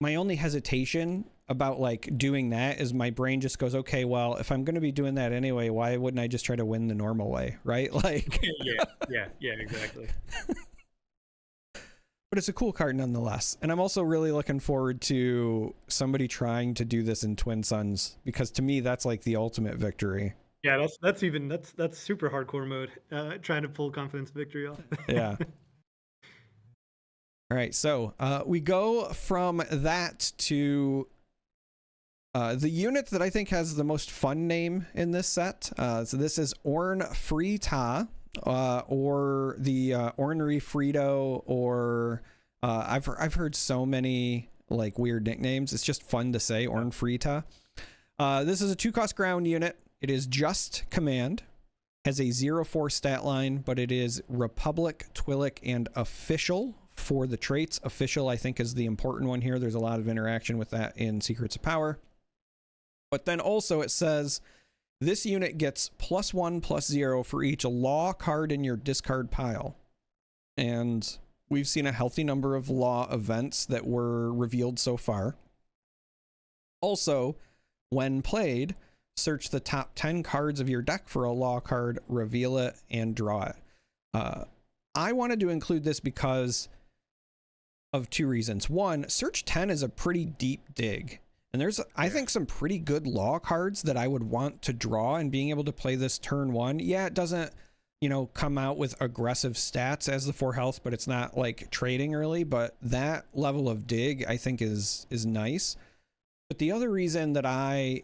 hesitation about like doing that is my brain just goes, okay, well, if I'm going to be doing that anyway, why wouldn't I just try to win the normal way, right? Like yeah, exactly. But it's a cool card nonetheless. And I'm also really looking forward to somebody trying to do this in Twin Suns, because to me that's like the ultimate victory. Yeah, that's super hardcore mode, trying to pull confidence victory off. Yeah. All right, so we go from that to the unit that I think has the most fun name in this set. So this is Orn Frita, or the Ornery Frito, or I've heard so many like weird nicknames. It's just fun to say, Orn Frita. This is a 2-cost ground unit. It is just command, has a 0-4 stat line, but it is Republic, Twi'lek, and official for the traits. Official, I think, is the important one here. There's a lot of interaction with that in Secrets of Power. But then also it says this unit gets +1/+0 for each law card in your discard pile. And we've seen a healthy number of law events that were revealed so far. Also, when played, search the top 10 cards of your deck for a law card, reveal it, and draw it. I wanted to include this because of 2 reasons. One, search 10 is a pretty deep dig. And there's, I think, some pretty good law cards that I would want to draw, and being able to play this turn 1. Yeah, it doesn't, you know, come out with aggressive stats as the 4 health, but it's not like trading early. But that level of dig, I think, is nice. But the other reason that I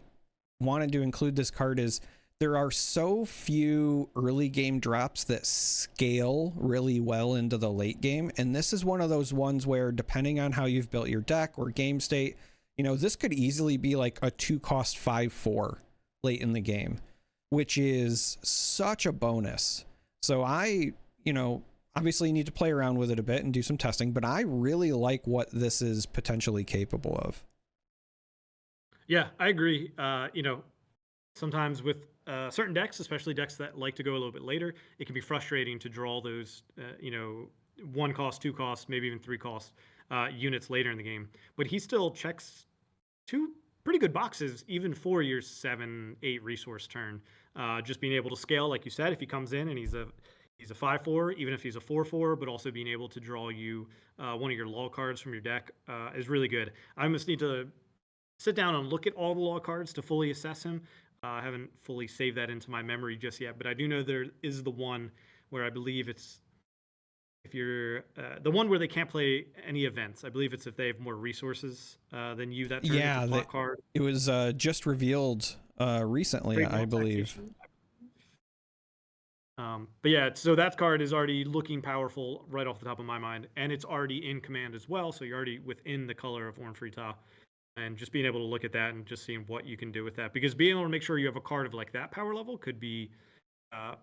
wanted to include this card is there are so few early game drops that scale really well into the late game. And this is one of those ones where, depending on how you've built your deck or game state, you know, this could easily be like a 2-cost 5/4 late in the game, which is such a bonus. So I, you know, obviously need to play around with it a bit and do some testing, but I really like what this is potentially capable of. Yeah, I agree. You know, sometimes with certain decks, especially decks that like to go a little bit later, it can be frustrating to draw those, you know, 1-cost, 2-cost, maybe even 3-cost units later in the game. But he still checks 2 pretty good boxes, even for your 7-8 resource turn. Just being able to scale, like you said, if he comes in and he's a 5/4, even if he's a 4/4, but also being able to draw you one of your law cards from your deck is really good. I almost need to sit down and look at all the law cards to fully assess him. I haven't fully saved that into my memory just yet, but I do know there is the one where I believe it's, if you're the one where they can't play any events. I believe it's if they have more resources than you that turn. Yeah, it's a plot card. It was just revealed recently, I believe. But yeah, so that card is already looking powerful right off the top of my mind, and it's already in command as well, so you're already within the color of Orn Frita. And just being able to look at that and just seeing what you can do with that, because being able to make sure you have a card of like that power level could be a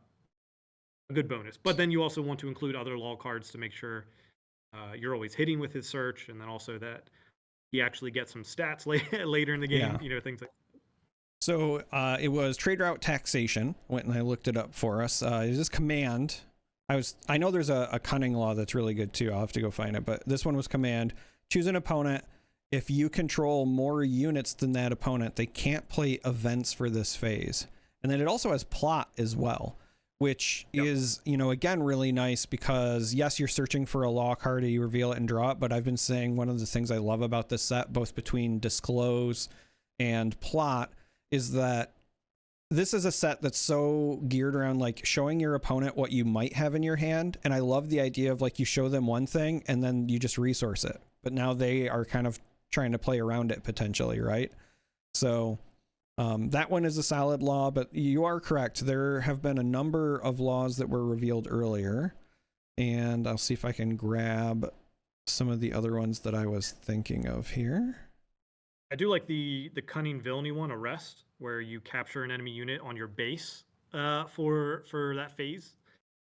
good bonus. But then you also want to include other law cards to make sure you're always hitting with his search, and then also that he actually gets some stats later in the game. Yeah. You know, things like that. So it was trade route taxation. Went and I looked it up for us. It is command. I know there's a cunning law that's really good too. I'll have to go find it, but this one was command. Choose an opponent. If you control more units than that opponent, they can't play events for this phase. And then it also has plot as well, which is, you know, again, really nice, because yes, you're searching for a law card, you reveal it and draw it. But I've been saying one of the things I love about this set, both between disclose and plot, is that this is a set that's so geared around like showing your opponent what you might have in your hand. And I love the idea of like you show them one thing and then you just resource it. But now they are kind of trying to play around it potentially, right? So that one is a solid law, but you are correct. There have been a number of laws that were revealed earlier. And I'll see if I can grab some of the other ones that I was thinking of here. I do like the cunning villainy one, arrest, where you capture an enemy unit on your base for that phase.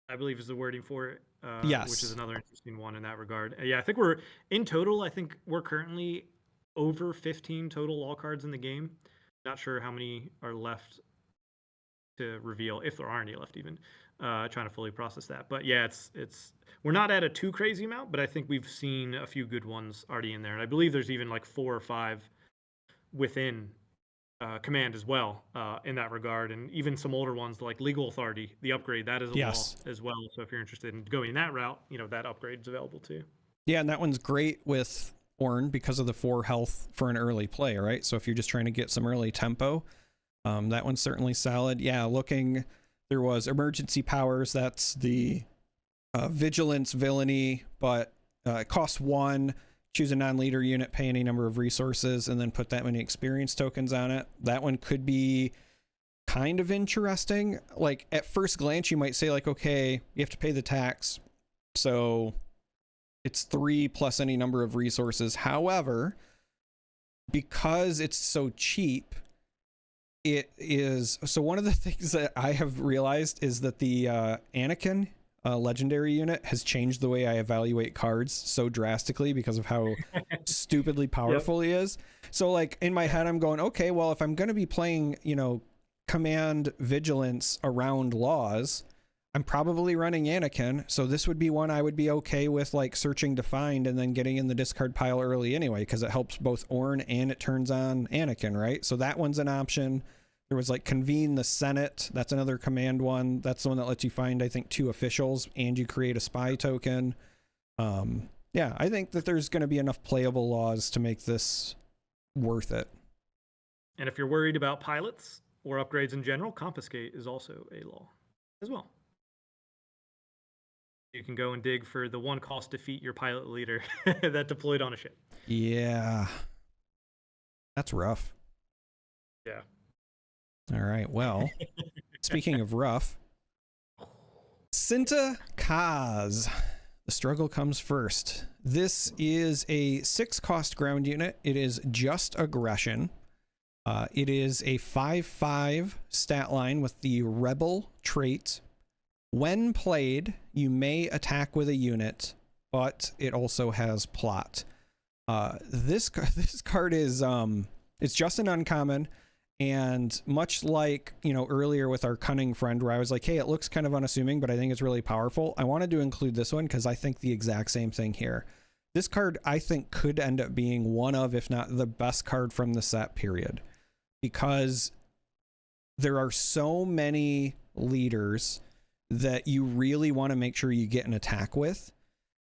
I believe is the wording for it. Yes. Which is another interesting one in that regard. Yeah, I think we're in total. I think we're currently over 15 total law cards in the game. Not sure how many are left to reveal, if there are any left even. Trying to fully process that, but yeah, it's we're not at a too crazy amount, but I think we've seen a few good ones already in there, and I believe there's even like 4 or 5 within command as well in that regard, and even some older ones like legal authority, the upgrade, that is a law as well. So if you're interested in going that route, that upgrade is available too. Yeah, and that one's great with Ornn because of the 4 health for an early play, right? So if you're just trying to get some early tempo, that one's certainly solid. Yeah, there was emergency powers. That's the vigilance villainy, but it costs 1. Choose a non-leader unit, pay any number of resources, and then put that many experience tokens on it. That one could be kind of interesting. Like at first glance, you might say like, okay, you have to pay the tax. So it's 3 plus any number of resources. However, because it's so cheap, it is. So one of the things that I have realized is that the Anakin legendary unit has changed the way I evaluate cards so drastically because of how stupidly powerful he is. So like in my head, I'm going, okay, well, if I'm going to be playing, command vigilance around laws, I'm probably running Anakin. So this would be one I would be okay with, like searching to find and then getting in the discard pile early anyway, because it helps both Ornn and it turns on Anakin, right? So that one's an option. There was like convene the Senate. That's another command one. That's the one that lets you find, I think, 2 officials and you create a spy token. Yeah, I think that there's going to be enough playable laws to make this worth it. And if you're worried about pilots or upgrades in general, confiscate is also a law as well. You can go and dig for the 1 cost defeat your pilot leader that deployed on a ship. Yeah. That's rough. Yeah. All right. Well, speaking of rough, Cinta Kaz. The struggle comes first. This is a 6 cost ground unit. It is just aggression. It is a 5/5 stat line with the rebel trait. When played, you may attack with a unit, but it also has plot. This card is it's just an uncommon. And much like, earlier with our cunning friend where I was like, hey, it looks kind of unassuming, but I think it's really powerful. I wanted to include this one because I think the exact same thing here. This card, I think, could end up being one of, if not the best card from the set, period. Because there are so many leaders that you really want to make sure you get an attack with.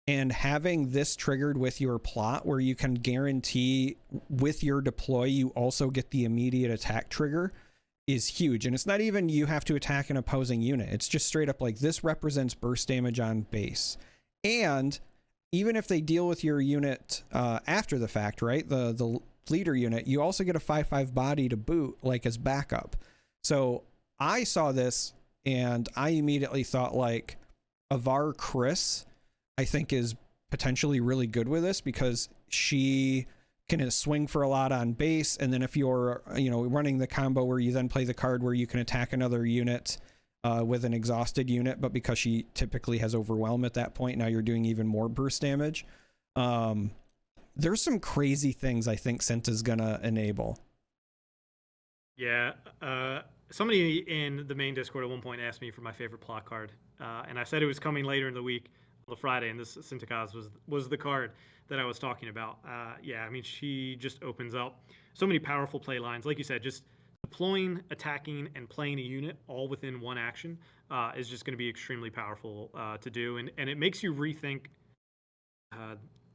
And having this triggered with your plot where you can guarantee with your deploy, you also get the immediate attack trigger is huge. And it's not even you have to attack an opposing unit. It's just straight up like this represents burst damage on base. And even if they deal with your unit after the fact, right? The leader unit, you also get a 5/5 body to boot like as backup. So I saw this and I immediately thought like Avar Chris, I think, is potentially really good with this because she can swing for a lot on base. And then if you're, running the combo where you then play the card where you can attack another unit with an exhausted unit, but because she typically has overwhelm at that point, now you're doing even more burst damage. There's some crazy things I think Cinta's gonna enable. Yeah. Somebody in the main Discord at one point asked me for my favorite plot card. And I said it was coming later in the week. The Friday, and this Cinta Kaz was the card that I was talking about. Yeah, I mean, she just opens up so many powerful play lines. Like you said, just deploying, attacking, and playing a unit all within one action is just going to be extremely powerful to do. And it makes you rethink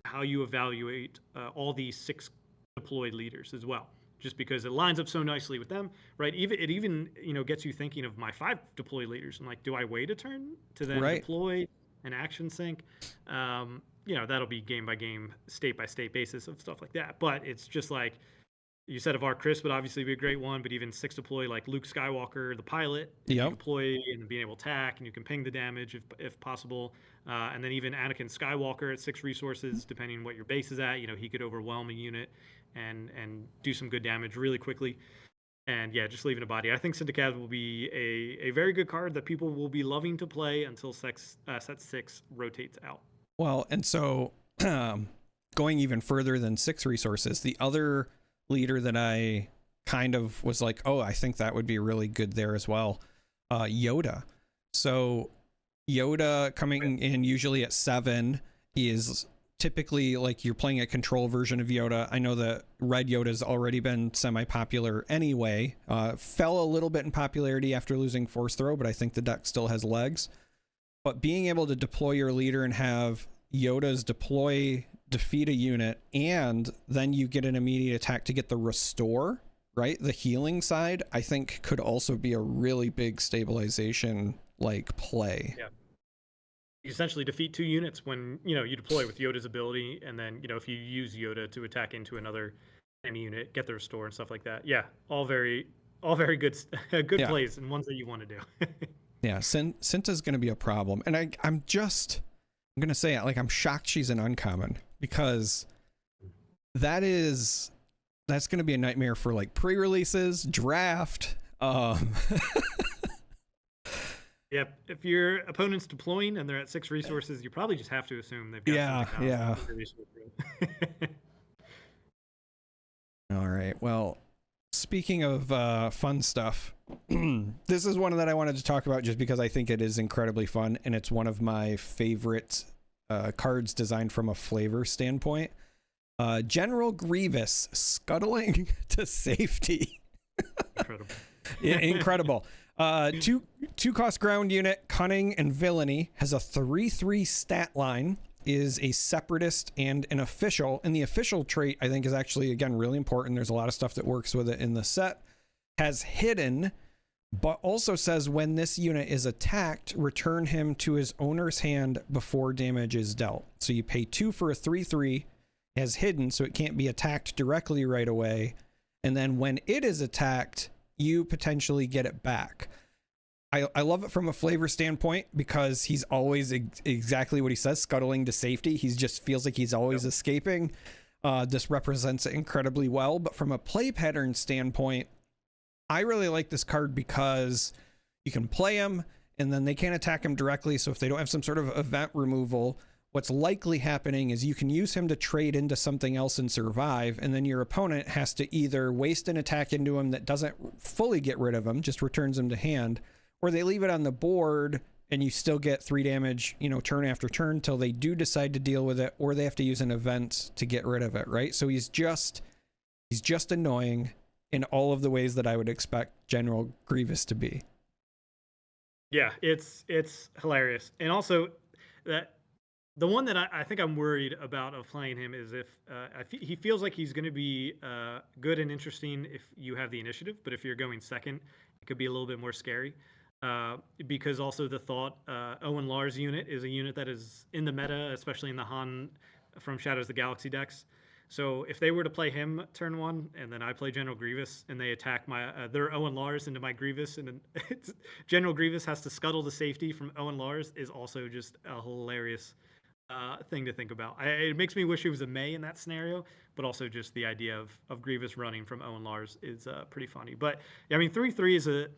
how you evaluate all these 6 deployed leaders as well. just because it lines up so nicely with them, right? It even gets you thinking of my 5 deploy leaders and like, do I wait a turn to then Right. deploy an action sync? That'll be game by game, state by state basis of stuff like that. But it's just like you said, of our Chris would obviously be a great one, but even 6 deploy like Luke Skywalker, the pilot, if you Yep. deploy and being able to attack, and you can ping the damage if possible. And then even Anakin Skywalker at 6 resources, depending on what your base is at, he could overwhelm a unit and do some good damage really quickly. And yeah, just leaving a body. I think Syndicate will be a very good card that people will be loving to play until set 6 rotates out. Well, and so going even further than 6 resources, the other leader that I kind of was like, oh, I think that would be really good there as well, Yoda. So Yoda coming in usually at 7 is typically like you're playing a control version of Yoda. I know that Red Yoda's already been semi-popular anyway. Fell a little bit in popularity after losing Force Throw, but I think the deck still has legs. But being able to deploy your leader and have Yoda's deploy, defeat a unit, and then you get an immediate attack to get the restore, right? The healing side, I think could also be a really big stabilization like play. Yeah. You essentially defeat 2 units when you deploy with Yoda's ability, and then if you use Yoda to attack into another enemy unit, get the restore and stuff like that. Yeah, all very good Yeah. plays and ones that you want to do. Yeah, Cinta's going to be a problem. And I'm going to say it, like, I'm shocked she's an uncommon, because that's going to be a nightmare for like pre-releases, draft. Yeah, if your opponent's deploying and they're at 6 resources, you probably just have to assume they've got something yeah. else. All right. Well, speaking of fun stuff, this is one that I wanted to talk about just because I think it is incredibly fun, and it's one of my favorite cards designed from a flavor standpoint. General Grievous scuttling to safety. Incredible. Yeah, incredible. 2 cost ground unit, cunning and villainy, has a 3/3 stat line, is a separatist and an official. And the official trait, I think, is actually, again, really important. There's a lot of stuff that works with it in the set. Has hidden, but also says when this unit is attacked, return him to his owner's hand before damage is dealt. So you pay 2 for a 3/3, has hidden, so it can't be attacked directly right away. And then when it is attacked, you potentially get it back. I love it from a flavor standpoint because he's always exactly what he says, scuttling to safety. He just feels like he's always escaping. This represents it incredibly well. But from a play pattern standpoint, I really like this card because you can play him and then they can't attack him directly. So if they don't have some sort of event removal, what's likely happening is you can use him to trade into something else and survive, and then your opponent has to either waste an attack into him that doesn't fully get rid of him, just returns him to hand, or they leave it on the board and you still get 3 damage, turn after turn till they do decide to deal with it, or they have to use an event to get rid of it, right? So he's just annoying in all of the ways that I would expect General Grievous to be. Yeah, it's hilarious. And also that the one that I think I'm worried about of playing him is if he feels like he's going to be good and interesting if you have the initiative, but if you're going second, it could be a little bit more scary. Because also the thought Owen Lars unit is a unit that is in the meta, especially in the Han from Shadows of the Galaxy decks. So if they were to play him turn 1 and then I play General Grievous and they attack their Owen Lars into my Grievous, and then General Grievous has to scuttle the safety from Owen Lars, is also just a hilarious thing to think about. It makes me wish it was a May in that scenario, but also just the idea of Grievous running from Owen Lars is pretty funny. But yeah, I mean, 3/3 is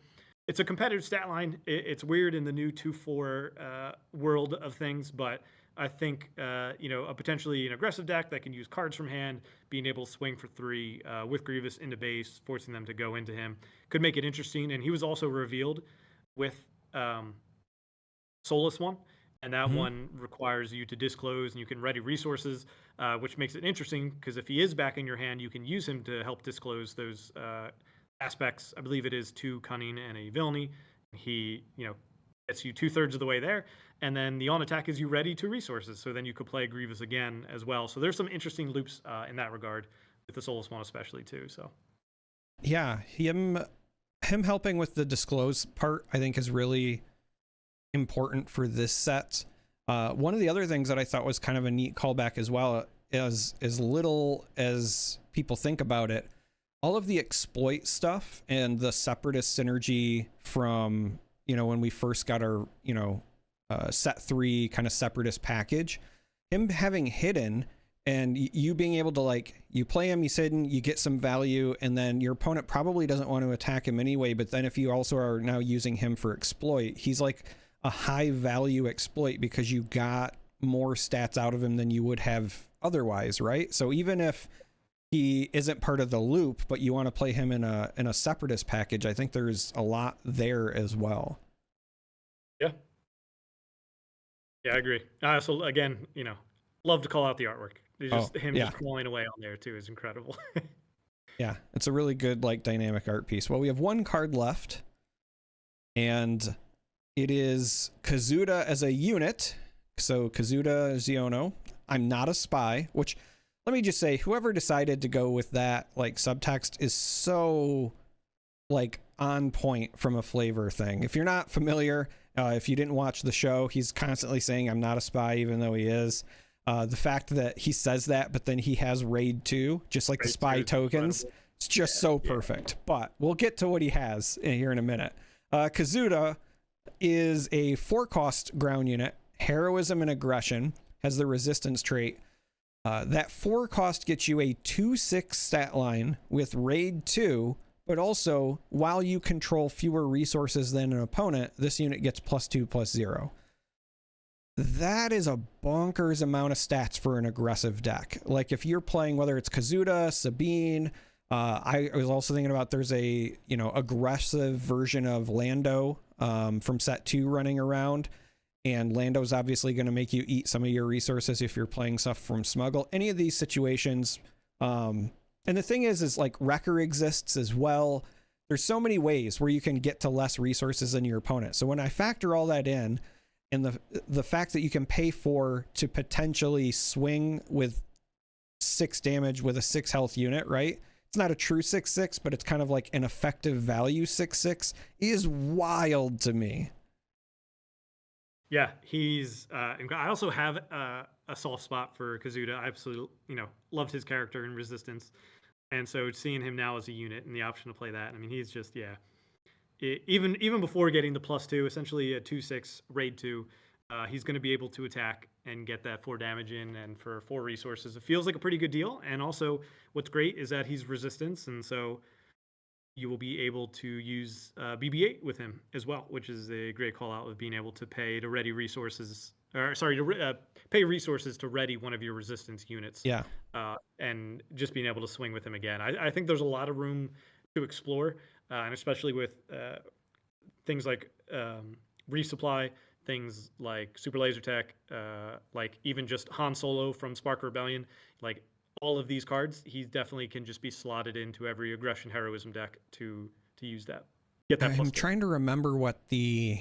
it's a competitive stat line. It's weird in the new 2/4 world of things, but I think a potentially an aggressive deck that can use cards from hand, being able to swing for 3 with Grievous into base, forcing them to go into him, could make it interesting. And he was also revealed with Soulless one, and that one requires you to disclose, and you can ready resources, which makes it interesting because if he is back in your hand, you can use him to help disclose those aspects. I believe it is 2 cunning and a villainy. He gets you 2/3 of the way there, and then the on attack is you ready 2 resources, so then you could play Grievous again as well. So there's some interesting loops in that regard with the Soulless one especially too. So Yeah, him helping with the disclose part, I think, is really important for this set. One of the other things that I thought was kind of a neat callback as well, as little as people think about it, all of the exploit stuff and the separatist synergy from, when we first got our, set 3 kind of separatist package, him having hidden and you being able to, like, you play him, he's hidden, you get some value, and then your opponent probably doesn't want to attack him anyway, but then if you also are now using him for exploit, he's like a high value exploit because you got more stats out of him than you would have otherwise, right? So even if he isn't part of the loop, but you want to play him in a separatist package, I think there's a lot there as well. Yeah. Yeah, I agree. So again, love to call out the artwork. Just crawling away on there too is incredible. Yeah, it's a really good, like, dynamic art piece. Well, we have one card left, and it is Kazuda as a unit. So Kazuda Ziono. I'm not a spy, which, let me just say, whoever decided to go with that, like, subtext is so, like, on point from a flavor thing. If you're not familiar, if you didn't watch the show, he's constantly saying I'm not a spy, even though he is. The fact that he says that, but then he has raid 2, just like raid the spy tokens, incredible. It's just so perfect. Yeah. But we'll get to what he has here in a minute. Kazuda is a 4-cost ground unit, heroism and aggression, has the resistance trait. That 4-cost gets you a 2/6 stat line with raid 2, but also while you control fewer resources than an opponent, this unit gets +2/+0. That is a bonkers amount of stats for an aggressive deck. Like, if you're playing, whether it's Kazuda, Sabine, I was also thinking about, there's a, aggressive version of Lando from set 2 running around, and Lando's obviously going to make you eat some of your resources if you're playing stuff from Smuggle. Any of these situations, and the thing is like, Wrecker exists as well. There's so many ways where you can get to less resources than your opponent. So when I factor all that in, and the fact that you can pay 4 to potentially swing with 6 damage with a 6 health unit, right? It's not a true 6/6, but it's kind of like an effective value 6/6, is wild to me. Yeah, he's. I also have a soft spot for Kazuda. I absolutely, loved his character in Resistance, and so seeing him now as a unit and the option to play that, I mean, he's just, even before getting the +2, essentially a 2/6 raid 2, he's going to be able to attack and get that 4 damage in, and for 4 resources, it feels like a pretty good deal. And also, what's great is that he's Resistance, and so you will be able to use BB-8 with him as well, which is a great call out of being able to pay to ready resources, pay resources to ready one of your Resistance units. Yeah. And just being able to swing with him again. I think there's a lot of room to explore, and especially with things like resupply, things like Super Laser Tech, like even just Han Solo from Spark Rebellion, like all of these cards, he definitely can just be slotted into every aggression heroism deck to use that. Get that. I'm trying to remember what the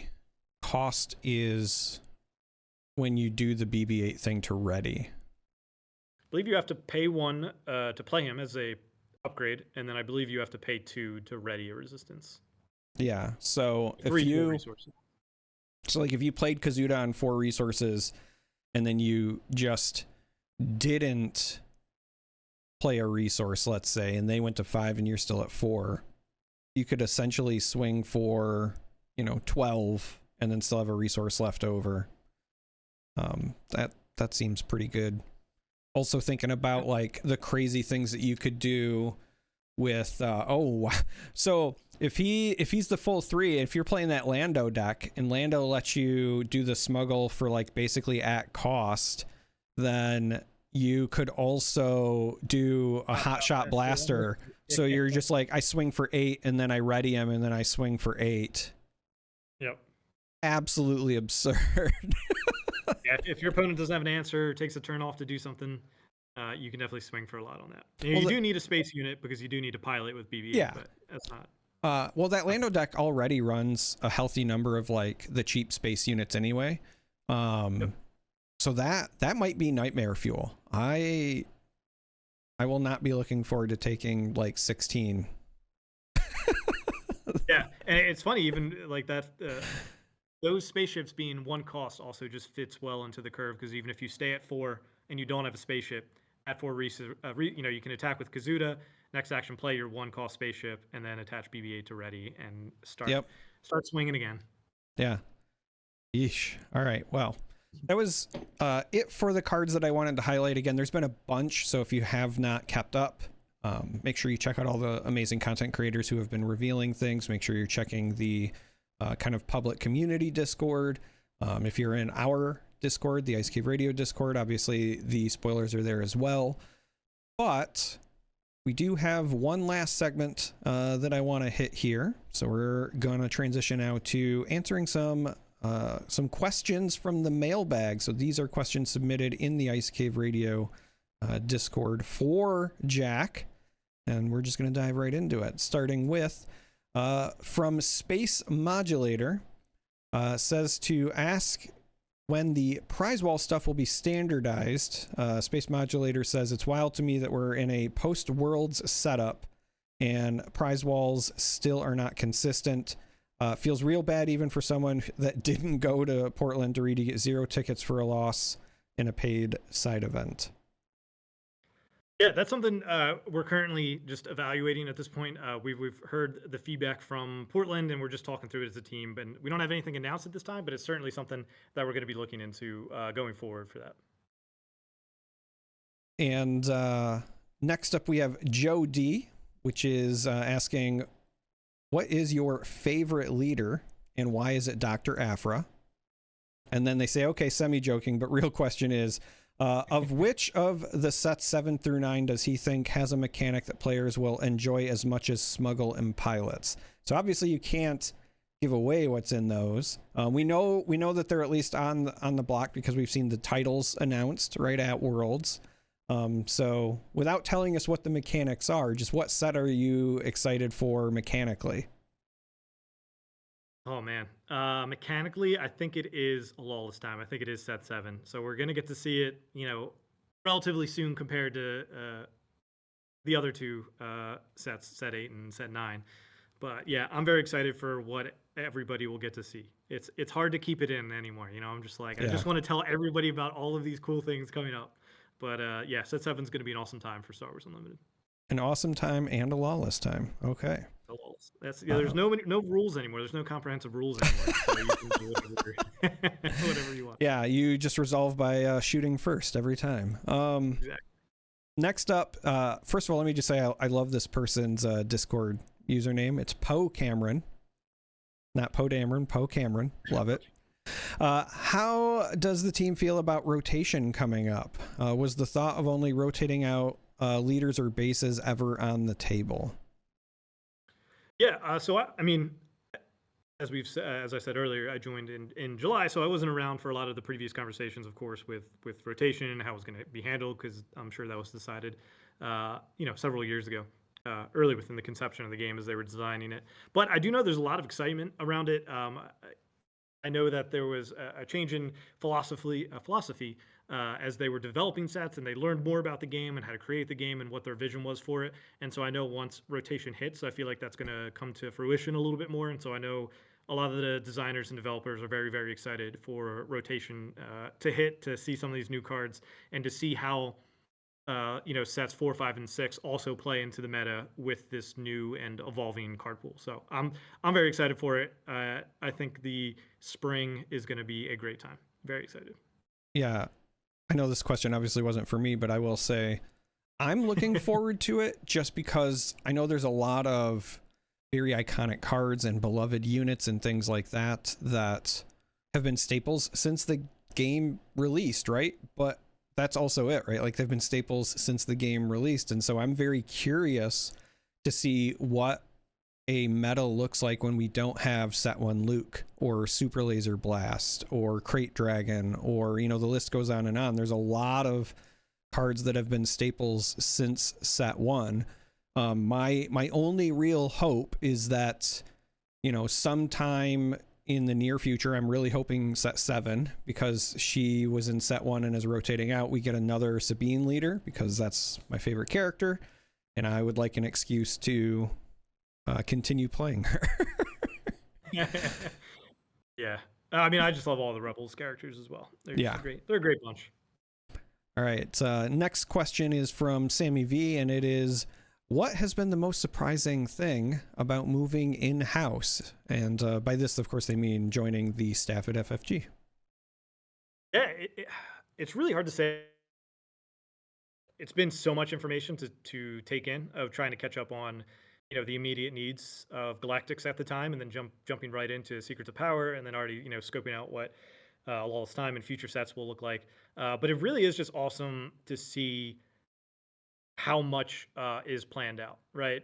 cost is when you do the BB-8 thing to ready. I believe you have to pay 1 to play him as a upgrade, and then I believe you have to pay 2 to ready a Resistance. Yeah, so if you played Kazuda on 4 resources and then you just didn't play a resource, let's say, and they went to 5 and you're still at 4, you could essentially swing for 12 and then still have a resource left over. That seems pretty good. Also thinking about, like, the crazy things that you could do with so if he's the full 3, if you're playing that Lando deck and Lando lets you do the smuggle for, like, basically at cost, then you could also do a hotshot blaster. So you're just like, I swing for 8 and then I ready him and then I swing for 8. Yep. Absolutely absurd. Yeah, if your opponent doesn't have an answer or takes a turn off to do something, you can definitely swing for a lot on that. You do need a space unit because you do need to pilot with BB-8, yeah, but that's not. Well, that Lando deck already runs a healthy number of, like, the cheap space units anyway. Yep. So that might be nightmare fuel. I will not be looking forward to taking, like, 16 And it's funny, even like that, those spaceships being one cost also just fits well into the curve, because even if you stay at 4 and you don't have a spaceship, at 4 you can attack with Kazuda, next action play your 1 cost spaceship, and then attach BB-8 to ready and Yep. start swinging again. Yeah. Yeesh. All right. Well, that was it for the cards that I wanted to highlight. Again, there's been a bunch, so if you have not kept up, make sure you check out all the amazing content creators who have been revealing things. Make sure you're checking the kind of public community Discord. If you're in our Discord, the Ice Cave Radio Discord, obviously the spoilers are there as well. But we do have one last segment that I want to hit here. So we're going to transition now to answering some questions from the mailbag. So these are questions submitted in the Ice Cave Radio Discord for Jack, and we're just going to dive right into it, starting with from Space Modulator, says to ask when the prize wall stuff will be standardized. Space Modulator says, it's wild to me that we're in a post-Worlds setup and prize walls still are not consistent. Feels real bad even for someone that didn't go to Portland to get 0 tickets for a loss in a paid side event. Yeah, that's something we're currently just evaluating at this point. We've heard the feedback from Portland, and we're just talking through it as a team. But we don't have anything announced at this time, but it's certainly something that we're going to be looking into going forward for that. And next up, we have Joe D, which is asking, what is your favorite leader and why is it Dr. Aphra? And then they say, okay, semi-joking, but real question is, of which of the sets 7 through 9 does he think has a mechanic that players will enjoy as much as Smuggle and Pilots? So obviously you can't give away what's in those. We know that they're at least on the block because we've seen the titles announced right at Worlds. So without telling us what the mechanics are, just what set are you excited for mechanically? Oh man, mechanically, I think it is a Lawless Time. I think it is set 7. So we're gonna get to see it, relatively soon compared to the other 2 sets, set 8 and set 9. But yeah, I'm very excited for what everybody will get to see. It's hard to keep it in anymore. I'm just like, I just want to tell everybody about all of these cool things coming up. But yeah, set 7 is going to be an awesome time for Star Wars Unlimited. An awesome time and a lawless time. Okay. There's no rules anymore. There's no comprehensive rules anymore. So you can do whatever you want. Yeah, you just resolve by shooting first every time. Exactly. Next up, first of all, let me just say I love this person's Discord username. It's Poe Cameron. Not Poe Dameron, Poe Cameron. Love it. How does the team feel about rotation coming up? Was the thought of only rotating out leaders or bases ever on the table? Yeah, so I mean, as I said earlier, I joined in July, so I wasn't around for a lot of the previous conversations, of course, with rotation and how it was going to be handled, because I'm sure that was decided, several years ago, early within the conception of the game as they were designing it. But I do know there's a lot of excitement around it. I know that there was a change in philosophy as they were developing sets, and they learned more about the game and how to create the game and what their vision was for it. And so I know once rotation hits, I feel like that's going to come to fruition a little bit more. And so I know a lot of the designers and developers are very, very excited for rotation to hit, to see some of these new cards, and to see how sets 4, 5, and 6 also play into the meta with this new and evolving card pool. So I'm very excited for it. I think the spring is going to be a great time. Very excited. Yeah, I know this question obviously wasn't for me, but I will say I'm looking forward to it just because I know there's a lot of very iconic cards and beloved units and things like that that have been staples since the game released, right? But that's also it, right? Like, they've been staples since the game released. And so I'm very curious to see what a meta looks like when we don't have set 1 Luke or Super Laser Blast or Crate Dragon, or, the list goes on and on. There's a lot of cards that have been staples since set 1. My only real hope is that, sometime in the near future, I'm really hoping set 7, because she was in set 1 and is rotating out, we get another Sabine leader, because that's my favorite character, and I would like an excuse to continue playing her. Yeah. I mean, I just love all the Rebels characters as well. They're just Yeah. a great. They're a great bunch. All right. Next question is from Sammy V, and it is, what has been the most surprising thing about moving in-house? And by this, of course, they mean joining the staff at FFG. Yeah, it's really hard to say. It's been so much information to take in of trying to catch up on, the immediate needs of Galactics at the time, and then jumping right into Secrets of Power, and then already scoping out what Lawless Time and future sets will look like. But it really is just awesome to see how much is planned out, right?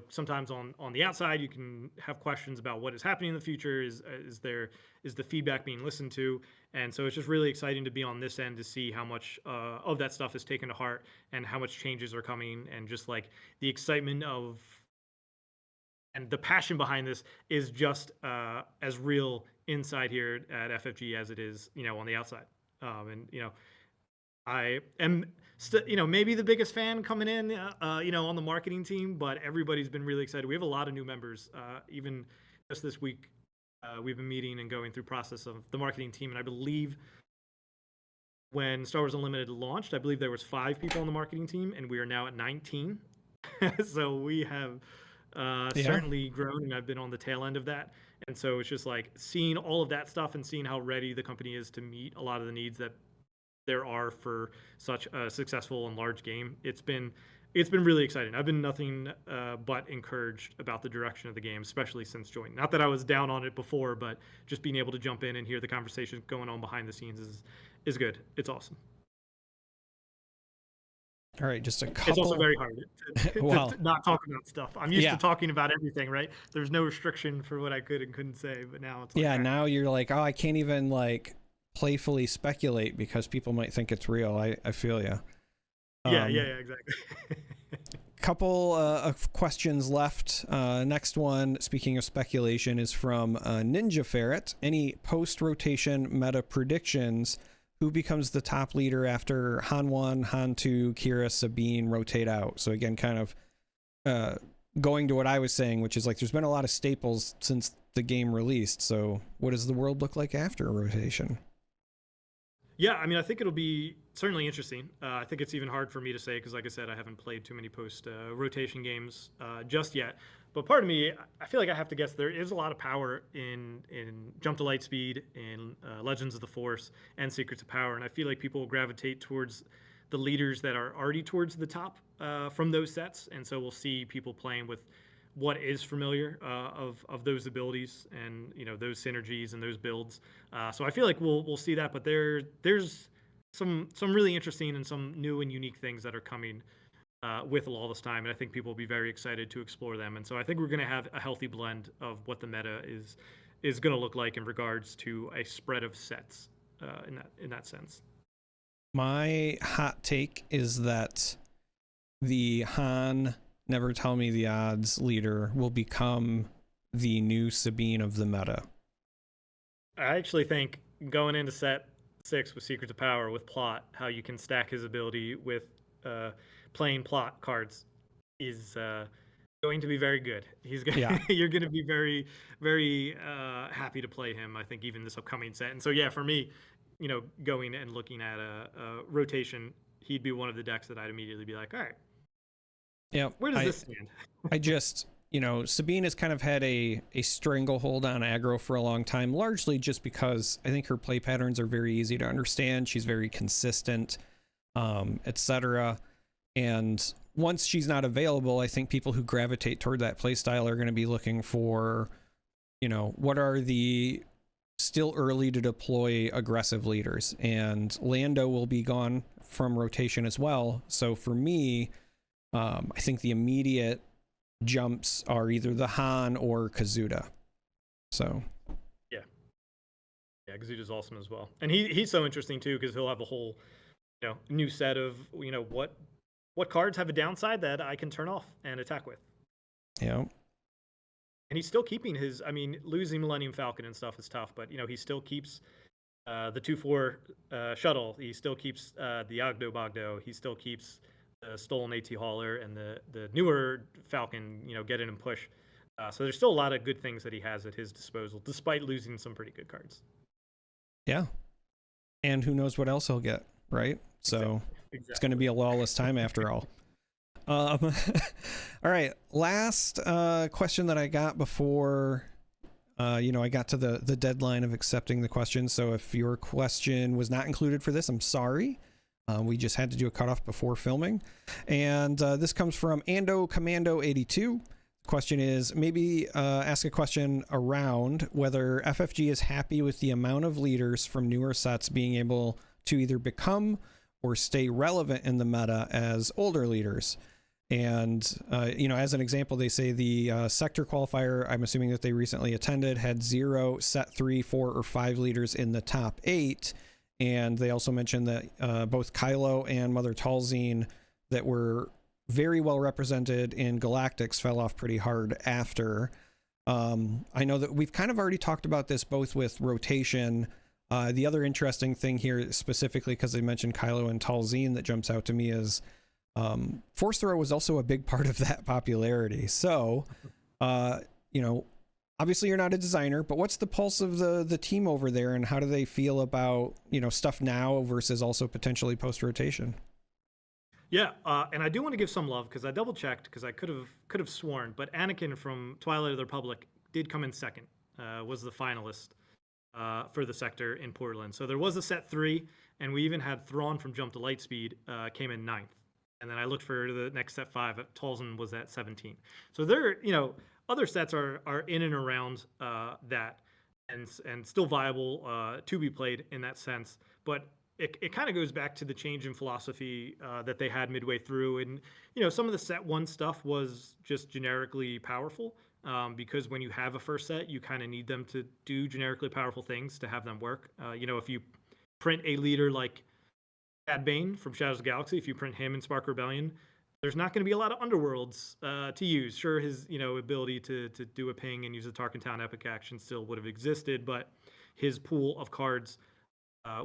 Sometimes on the outside you can have questions about what is happening in the future. Is the feedback being listened to? And so it's just really exciting to be on this end to see how much of that stuff is taken to heart and how much changes are coming, and just like the excitement of and the passion behind this is just as real inside here at FFG as it is, on the outside. And I am, maybe the biggest fan coming in, on the marketing team, but everybody's been really excited. We have a lot of new members. Even just this week, we've been meeting and going through process of the marketing team, and I believe when Star Wars Unlimited launched, I believe there was 5 people on the marketing team, and we are now at 19. So we have certainly grown, and I've been on the tail end of that. And so it's just like seeing all of that stuff and seeing how ready the company is to meet a lot of the needs that there are for such a successful and large game. It's been really exciting. I've been nothing but encouraged about the direction of the game, especially since joining. Not that I was down on it before, but just being able to jump in and hear the conversation going on behind the scenes is good. It's awesome. All right, just a couple. It's also very hard to not talk about stuff. I'm used to talking about everything, right? There's no restriction for what I could and couldn't say, but now it's like, now you're like, oh, I can't even like playfully speculate because people might think it's real. I feel you. Yeah, exactly. Couple of questions left. Next one, speaking of speculation, is from Ninja Ferret. Any post-rotation meta predictions? Who becomes the top leader after Han 1, Han 2, Kira, Sabine rotate out? So again, kind of going to what I was saying, which is like there's been a lot of staples since the game released. So what does the world look like after a rotation? Yeah, I mean, I think it'll be certainly interesting. I think it's even hard for me to say because, like I said, I haven't played too many post-rotation games just yet. But part of me, I feel like I have to guess there is a lot of power in Jump to Lightspeed, in Legends of the Force, and Secrets of Power. And I feel like people will gravitate towards the leaders that are already towards the top from those sets. And so we'll see people playing with what is familiar of those abilities and those synergies and those builds. So I feel like we'll see that, but there's some really interesting and some new and unique things that are coming with Lawless Time, and I think people will be very excited to explore them. And so I think we're going to have a healthy blend of what the meta is going to look like in regards to a spread of sets in that sense. My hot take is that the Han Never Tell Me the Odds leader will become the new Sabine of the meta. I actually think going into set 6 with Secrets of Power with plot, how you can stack his ability with playing plot cards is going to be very good. You're going to be very, very happy to play him, I think, even this upcoming set. And so, yeah, for me, going and looking at a rotation, he'd be one of the decks that I'd immediately be like, all right, yeah, where does this stand? I just, Sabine has kind of had a stranglehold on aggro for a long time, largely just because I think her play patterns are very easy to understand. She's very consistent, etc. And once she's not available, I think people who gravitate toward that play style are going to be looking for, what are the still early to deploy aggressive leaders, and Lando will be gone from rotation as well. So for me, I think the immediate jumps are either the Han or Kazuda. So yeah, Kazuda's awesome as well, and he's so interesting too because he'll have a whole new set of what cards have a downside that I can turn off and attack with. Yeah. And he's still keeping his, I mean, losing Millennium Falcon and stuff is tough, but he still keeps the 2-4 shuttle. He still keeps the Ogdo Bogdo. He still keeps the stolen AT hauler and the newer Falcon, get in and push. So there's still a lot of good things that he has at his disposal, despite losing some pretty good cards. Yeah. And who knows what else he'll get, right? So Exactly. it's going to be a lawless time after all. All right. Last question that I got before, I got to the deadline of accepting the question. So if your question was not included for this, I'm sorry. We just had to do a cutoff before filming. And this comes from Ando Commando 82. Question is maybe ask a question around whether FFG is happy with the amount of leaders from newer sets being able to either become or stay relevant in the meta as older leaders. And, as an example, they say the sector qualifier, I'm assuming that they recently attended, had 0 set 3, 4, or 5 leaders in the top 8. And they also mentioned that both Kylo and Mother Talzine that were very well represented in Galactics fell off pretty hard after. I know that we've kind of already talked about this both with rotation. The other interesting thing here specifically, because they mentioned Kylo and Talzine, that jumps out to me is Force Throw was also a big part of that popularity. So, obviously you're not a designer, but what's the pulse of the team over there, and how do they feel about, stuff now versus also potentially post-rotation? Yeah, and I do want to give some love because I double checked because I could have sworn, but Anakin from Twilight of the Republic did come in second, was the finalist for the sector in Portland. So there was a set 3, and we even had Thrawn from Jump to Lightspeed came in 9th. And then I looked for the next set 5. Talzin was at 17. So there, other sets are in and around that, and still viable to be played in that sense. But it kind of goes back to the change in philosophy that they had midway through. And, some of the set 1 stuff was just generically powerful because when you have a first set, you kind of need them to do generically powerful things to have them work. If you print a leader like Cad Bane from Shadows of the Galaxy, if you print him in Spark Rebellion, there's not going to be a lot of underworlds to use. Sure, his ability to do a ping and use a Tarkin Town epic action still would have existed, but his pool of cards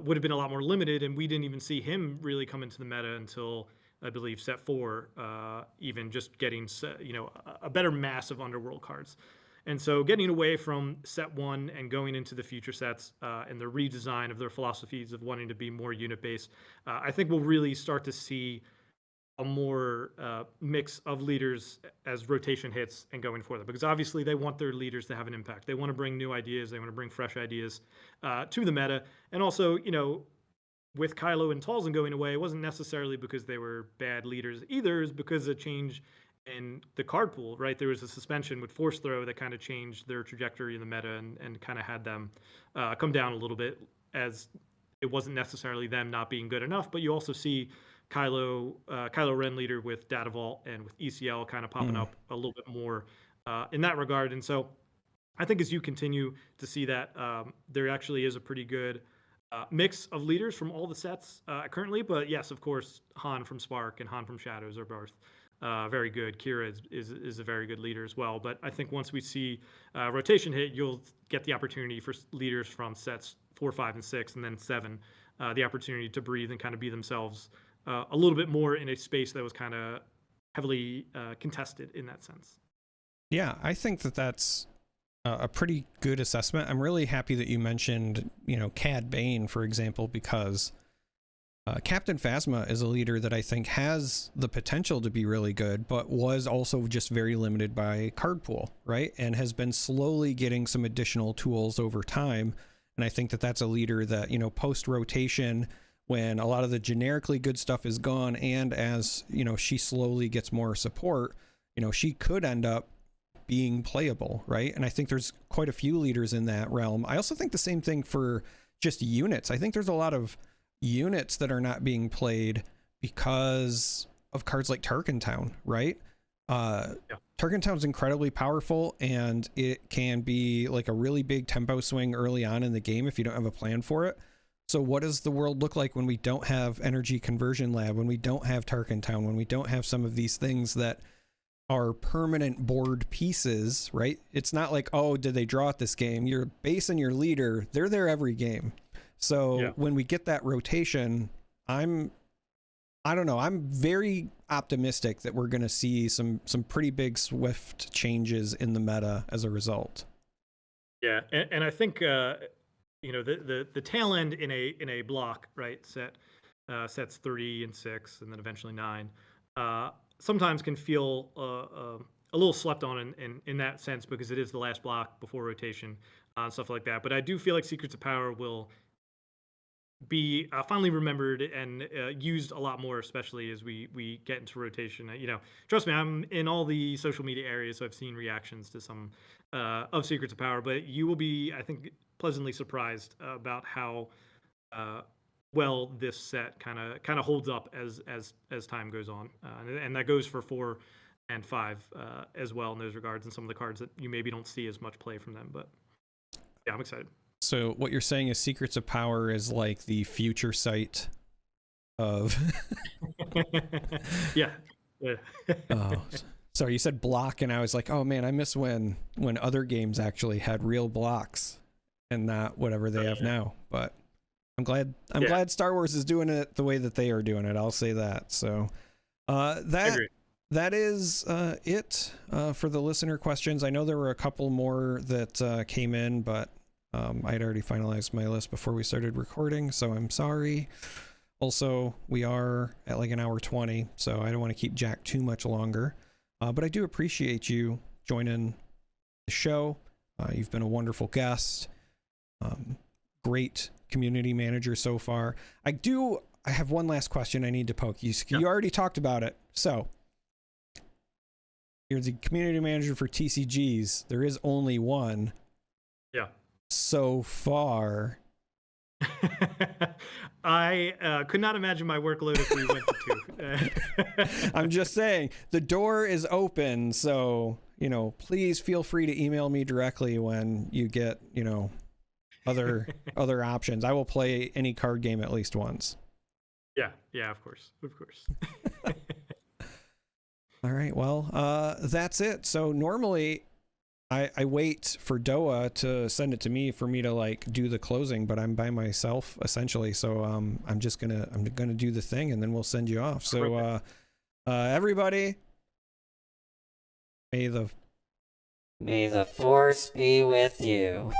would have been a lot more limited, and we didn't even see him really come into the meta until I believe set 4, even just getting a better mass of underworld cards. And so getting away from set 1 and going into the future sets and the redesign of their philosophies of wanting to be more unit-based, I think we'll really start to see a more mix of leaders as rotation hits and going for them. Because obviously they want their leaders to have an impact. They want to bring new ideas. They want to bring fresh ideas to the meta. And also, with Kylo and Talzin going away, it wasn't necessarily because they were bad leaders either. It's because of a change in the card pool, right? There was a suspension with Force Throw that kind of changed their trajectory in the meta and kind of had them come down a little bit, as it wasn't necessarily them not being good enough. But you also see Kylo Ren leader with Data Vault and with ECL kind of popping up a little bit more in that regard. And so I think as you continue to see that, there actually is a pretty good mix of leaders from all the sets currently. But yes, of course, Han from Spark and Han from Shadows are both very good. Kira is a very good leader as well. But I think once we see rotation hit, you'll get the opportunity for leaders from sets 4, 5, and 6, and then 7, the opportunity to breathe and kind of be themselves a little bit more in a space that was kind of heavily contested in that sense. Yeah, I think that's a pretty good assessment. I'm really happy that you mentioned, Cad Bane, for example, because Captain Phasma is a leader that I think has the potential to be really good, but was also just very limited by card pool, right? And has been slowly getting some additional tools over time. And I think that that's a leader that, post-rotation, when a lot of the generically good stuff is gone, and as, she slowly gets more support, she could end up being playable, right? And I think there's quite a few leaders in that realm. I also think the same thing for just units. I think there's a lot of units that are not being played because of cards like Tarkin Town, right? Tarkin Town's incredibly powerful, and it can be like a really big tempo swing early on in the game if you don't have a plan for it. So what does the world look like when we don't have Energy Conversion Lab, when we don't have Tarkin Town, when we don't have some of these things that are permanent board pieces, right? It's not like, oh, did they draw it this game? Your base and your leader, they're there every game. So when we get that rotation, I'm I don't know. I'm very optimistic that we're going to see some pretty big swift changes in the meta as a result. Yeah, and I think you know, the tail end in a block, right, sets 3 and 6 and then eventually 9, sometimes can feel a little slept on in that sense, because it is the last block before rotation, stuff like that. But I do feel like Secrets of Power will be finally remembered and used a lot more, especially as we get into rotation. You know, trust me, I'm in all the social media areas, so I've seen reactions to some of Secrets of Power. But you will be, I think, pleasantly surprised about how well this set kind of holds up as time goes on, and that goes for 4 and 5 as well in those regards, and some of the cards that you maybe don't see as much play from them. But yeah, I'm excited. So what you're saying is Secrets of Power is like the future sight of Yeah. Yeah. Oh, sorry, you said block and I was like, oh man, I miss when other games actually had real blocks and not whatever they have now. But I'm glad Star Wars is doing it the way that they are doing it. I'll say that. So that is it for the listener questions. I know there were a couple more that came in, but I had already finalized my list before we started recording, so I'm sorry. Also, we are at like an hour 20, so I don't want to keep Jack too much longer. But I do appreciate you joining the show. You've been a wonderful guest. Great community manager so far. I have one last question I need to poke you. You already talked about it. So you're the community manager for TCGs. There is only one. Yeah. So far. I could not imagine my workload if we went to 2. I'm just saying, the door is open, so, you know, please feel free to email me directly when you get, you know, other options. I will play any card game at least once. Yeah, of course. All right, well, that's it. So normally I wait for Doa to send it to me for me to like do the closing, but I'm by myself essentially. So I'm gonna do the thing and then we'll send you off. So everybody, may the Force be with you.